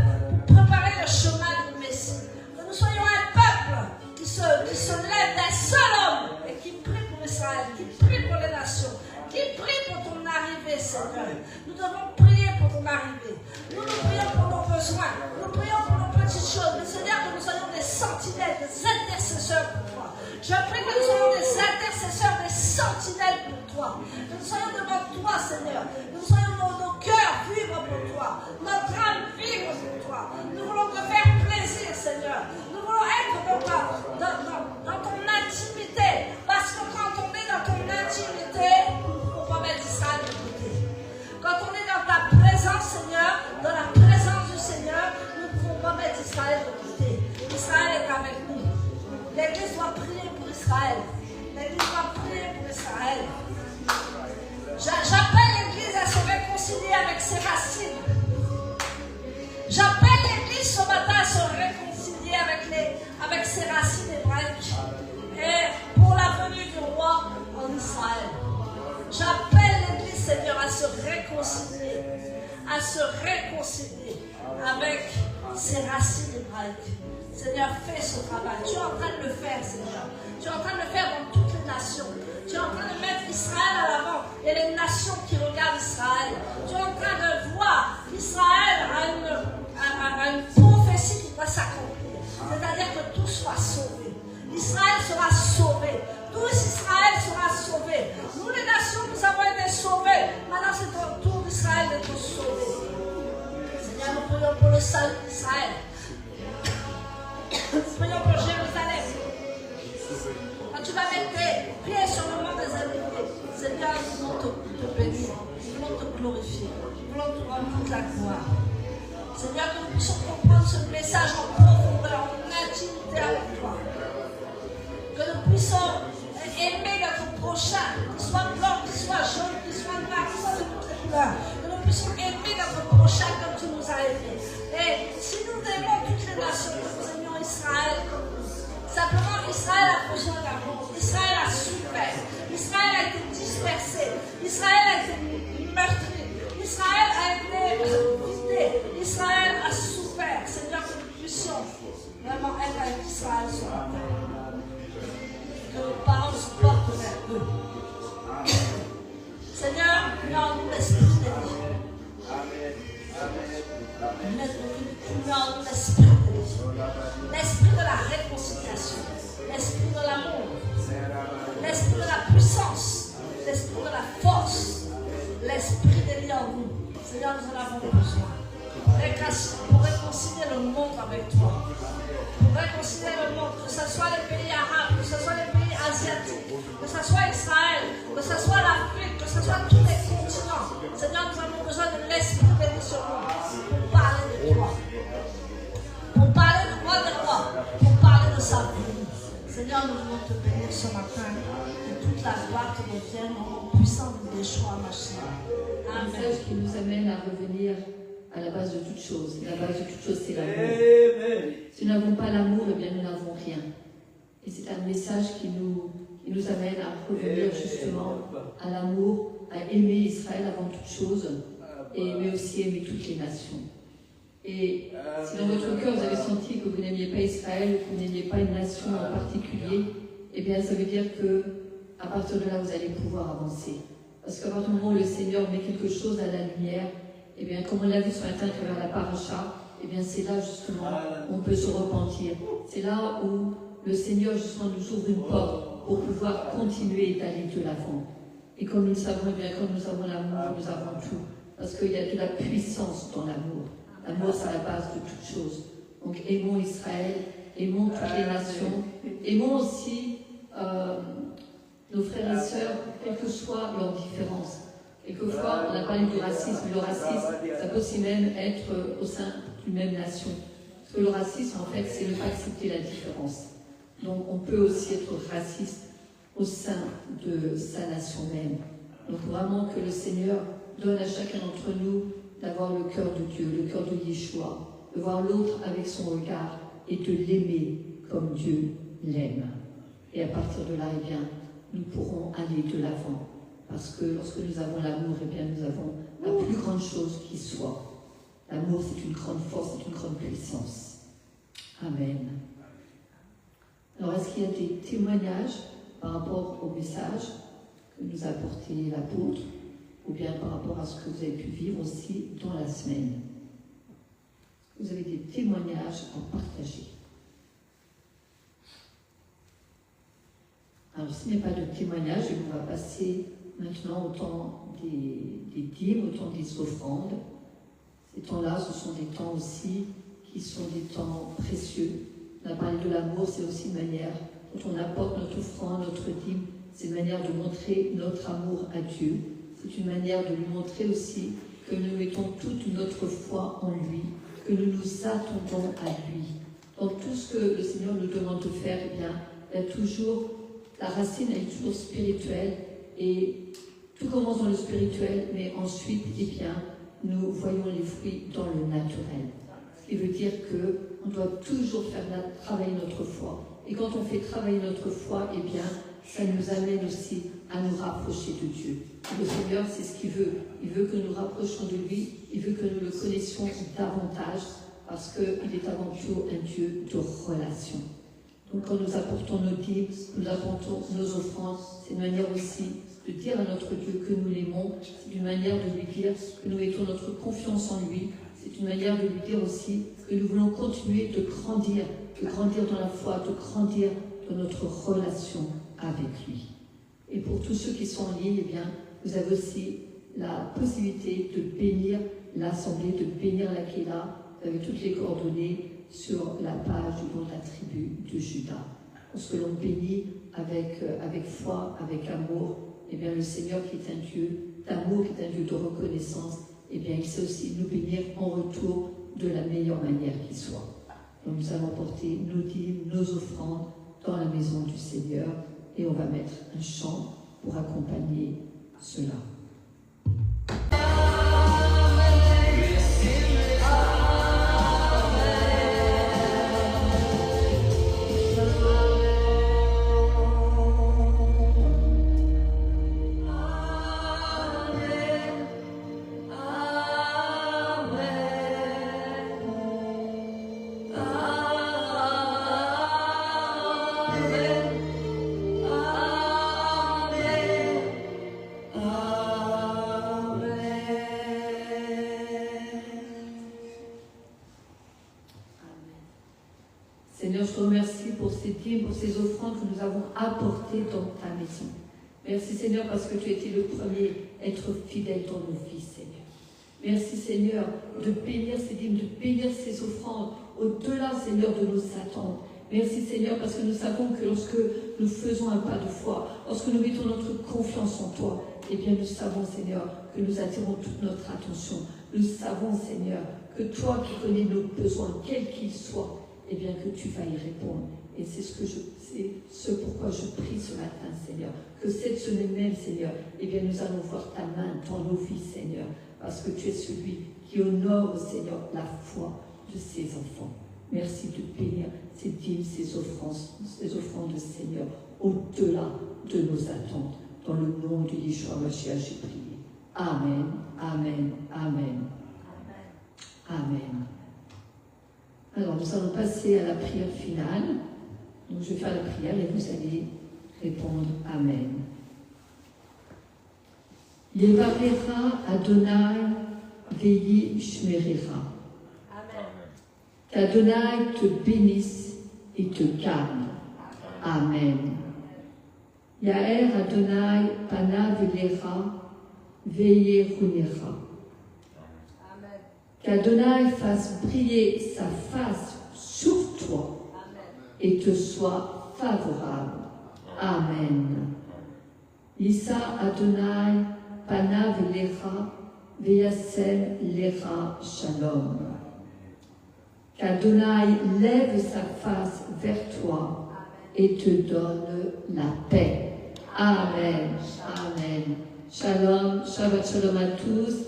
pour préparer le chemin du Messie. Que nous soyons un peuple qui se lève d'un seul homme et qui prie pour Israël, qui prie pour les nations, qui prie pour ton arrivée, Seigneur. Nous devons prier pour ton arrivée. Nous prions pour nos besoins. Nous prions pour nos petites choses. Mais Seigneur, que nous soyons des sentinelles, des intercesseurs pour toi. Je prie que nous soyons des intercesseurs, des sentinelles pour toi. Que nous soyons devant toi, Seigneur. Que nous soyons nos cœurs vivre pour toi. Notre âme vivre pour toi. Nous voulons te faire plaisir, Seigneur. Nous voulons prier pour Israël. L'Église va prier pour Israël. J'appelle l'Église à se réconcilier avec ses racines. J'appelle l'Église ce matin à se réconcilier avec ses racines hébraïques. Et pour la venue du roi en Israël. J'appelle l'Église, Seigneur, à se réconcilier avec ses racines hébraïques. Seigneur, fais ce travail. Tu es en train de le faire, Seigneur. Tu es en train de le faire dans toutes les nations. Tu es en train de mettre Israël à l'avant et les nations qui regardent Israël. Tu es en train de voir qu'Israël a une prophétie qui doit s'accomplir. C'est-à-dire que tout soit sauvé. Israël sera sauvé. Tout Israël sera sauvé. Nous, les nations, nous avons été sauvés. Maintenant, c'est au tour d'Israël d'être sauvé. Seigneur, nous prions pour le salut d'Israël. Nous prions pour Jérusalem. Quand tu vas mettre tes pieds sur le mont des Oliviers, Seigneur, nous voulons te bénir. Nous voulons te glorifier. Nous voulons te rendre toute la gloire. Seigneur, que nous puissions comprendre ce message en profondeur, en intimité avec toi. Que nous puissions aimer notre prochain, qu'il soit blanc, qu'il soit jaune, qu'il soit noir, qu'il soit de toutes les couleurs. Que nous puissions aimer notre prochain comme tu nous as aimés. Et si nous aimons toutes les nations, que nous aimions Israël comme nous. Simplement, Israël a besoin d'amour. Israël a souffert. Israël a été dispersé. Israël a été meurtri. Israël a été vidé. Israël a souffert. Seigneur, que nous puissions vraiment être avec Israël ce matin. Que nos parents se portent vers eux. Seigneur, mets en nous l'esprit de Dieu. Mets en nous l'esprit de Dieu. L'esprit de la réconciliation. L'esprit de l'amour. L'esprit de la puissance. L'esprit de la force. L'esprit de Dieu en nous. Seigneur, nous en avons besoin. Pour réconcilier le monde avec toi. Pour réconcilier le monde, que ce soit les pays arabes, que ce soit les pays asiatiques, que ce soit Israël, que ce soit l'Afrique, que ce soit tous les continents. Seigneur, nous avons besoin de l'esprit de Dieu sur nous pour parler de toi. Pour parler de roi des rois, pour parler de sa vie. Seigneur, nous voulons te bénir ce matin. Que toute la gloire te revienne au puissant de Yeshua Mashiach. Un message qui nous amène à revenir à la base de toute chose. La base de toute chose, c'est l'amour. Si nous n'avons pas l'amour, eh bien nous n'avons rien. Et c'est un message qui nous amène à revenir justement à l'amour, à aimer Israël avant toute chose, mais aussi aimer toutes les nations. Et si dans votre cœur vous avez senti que vous n'aimiez pas Israël, ou que vous n'aimiez pas une nation en particulier, eh bien ça veut dire que à partir de là vous allez pouvoir avancer. Parce qu'à partir du moment où le Seigneur met quelque chose à la lumière, eh bien, comme on l'a vu ce matin à travers la paracha, eh bien, c'est là justement où on peut se repentir. C'est là où le Seigneur justement nous ouvre une porte pour pouvoir continuer d'aller de l'avant. Et comme nous le savons, eh bien, quand nous avons l'amour, nous avons tout. Parce qu'il y a de la puissance dans l'amour. L'amour, c'est la base de toute chose. Donc, aimons Israël, aimons toutes les nations, aimons aussi nos frères et sœurs, quelles que soient leurs différences. Quelquefois, on a parlé du racisme. Le racisme, ça peut aussi même être au sein d'une même nation. Parce que le racisme, en fait, c'est ne pas accepter la différence. Donc, on peut aussi être raciste au sein de sa nation même. Donc, vraiment que le Seigneur donne à chacun d'entre nous d'avoir le cœur de Dieu, le cœur de Yeshua, de voir l'autre avec son regard et de l'aimer comme Dieu l'aime. Et à partir de là, eh bien, nous pourrons aller de l'avant. Parce que lorsque nous avons l'amour, eh bien, nous avons la plus grande chose qui soit. L'amour, c'est une grande force, c'est une grande puissance. Amen. Alors, est-ce qu'il y a des témoignages par rapport au message que nous a apporté l'apôtre, ou bien par rapport à ce que vous avez pu vivre aussi dans la semaine? Vous avez des témoignages à partager. Alors, s'il n'y a pas de témoignage, on va passer maintenant au temps des dîmes, au temps des offrandes. Ces temps-là, ce sont des temps aussi qui sont des temps précieux. On a parlé de l'amour, c'est aussi une manière, quand on apporte notre offrande, notre dîme, c'est une manière de montrer notre amour à Dieu. C'est une manière de lui montrer aussi que nous mettons toute notre foi en lui, que nous nous attendons à lui. Donc tout ce que le Seigneur nous demande de faire, eh bien, il y a toujours, la racine elle est toujours spirituelle et tout commence dans le spirituel, mais ensuite, eh bien, nous voyons les fruits dans le naturel. Ce qui veut dire qu'on doit toujours faire travailler notre foi. Et quand on fait travailler notre foi, eh bien, ça nous amène aussi à nous rapprocher de Dieu. Le Seigneur, c'est ce qu'il veut. Il veut que nous rapprochions de lui, il veut que nous le connaissions davantage, parce qu'il est avant tout un Dieu de relation. Donc quand nous apportons nos dîmes, nous apportons nos offrandes, c'est une manière aussi de dire à notre Dieu que nous l'aimons, c'est une manière de lui dire que nous mettons notre confiance en lui, c'est une manière de lui dire aussi que nous voulons continuer de grandir dans la foi, de grandir dans notre relation avec lui. Et pour tous ceux qui sont en ligne, eh bien, vous avez aussi la possibilité de bénir l'Assemblée, de bénir la Kéla. Vous avez toutes les coordonnées sur la page du nom de la tribu de Juda. Lorsque l'on bénit avec foi, avec amour, eh bien, le Seigneur qui est un Dieu d'amour, qui est un Dieu de reconnaissance, eh bien, il sait aussi nous bénir en retour de la meilleure manière qui soit. Donc, nous allons porter nos dîmes, nos offrandes dans la maison du Seigneur et on va mettre un chant pour accompagner cela. Seigneur, je te remercie pour ces dîmes, pour ces offrandes que nous avons apportées dans ta maison. Merci Seigneur parce que tu as été le premier à être fidèle dans nos vies, Seigneur. Merci Seigneur de bénir ces dîmes, de bénir ces offrandes au-delà, Seigneur, de nos attentes. Merci Seigneur parce que nous savons que lorsque nous faisons un pas de foi, lorsque nous mettons notre confiance en toi, eh bien nous savons Seigneur que nous attirons toute notre attention. Nous savons Seigneur que toi qui connais nos besoins, quels qu'ils soient, eh bien que tu vas y répondre. Et c'est ce pourquoi je prie ce matin, Seigneur, que cette semaine même, Seigneur, eh bien nous allons voir ta main dans nos vies, Seigneur, parce que tu es celui qui honore, Seigneur, la foi de ses enfants. Merci de bénir ces dîmes, ces offrandes, Seigneur, au-delà de nos attentes. Dans le nom de Yeshua Mashiach, j'ai prié. Amen, amen, amen. Amen. Alors, nous allons passer à la prière finale. Donc, je vais faire la prière et vous allez répondre Amen. Yevarera Adonai Veyi Shmerera. Qu'Adonai te bénisse et te garde. Amen. Yaher Adonai Pana Velera Veye Runera. Qu'Adonai fasse briller sa face sur toi et te soit favorable. Amen. Lisa Adonai Pana Velera Veyasem Lera Shalom. Qu'Adonai lève sa face vers toi et te donne la paix. Amen. Amen. Shalom, Shabbat Shalom à tous.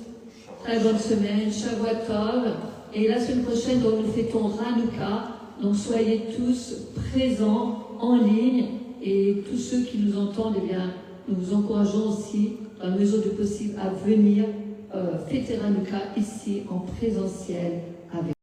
Très bonne semaine, Shavuot Tov. Et la semaine prochaine, donc, nous fêtons Hanouka. Donc soyez tous présents en ligne. Et tous ceux qui nous entendent, eh bien, nous vous encourageons aussi, dans la mesure du possible, à venir fêter Hanouka ici en présentiel avec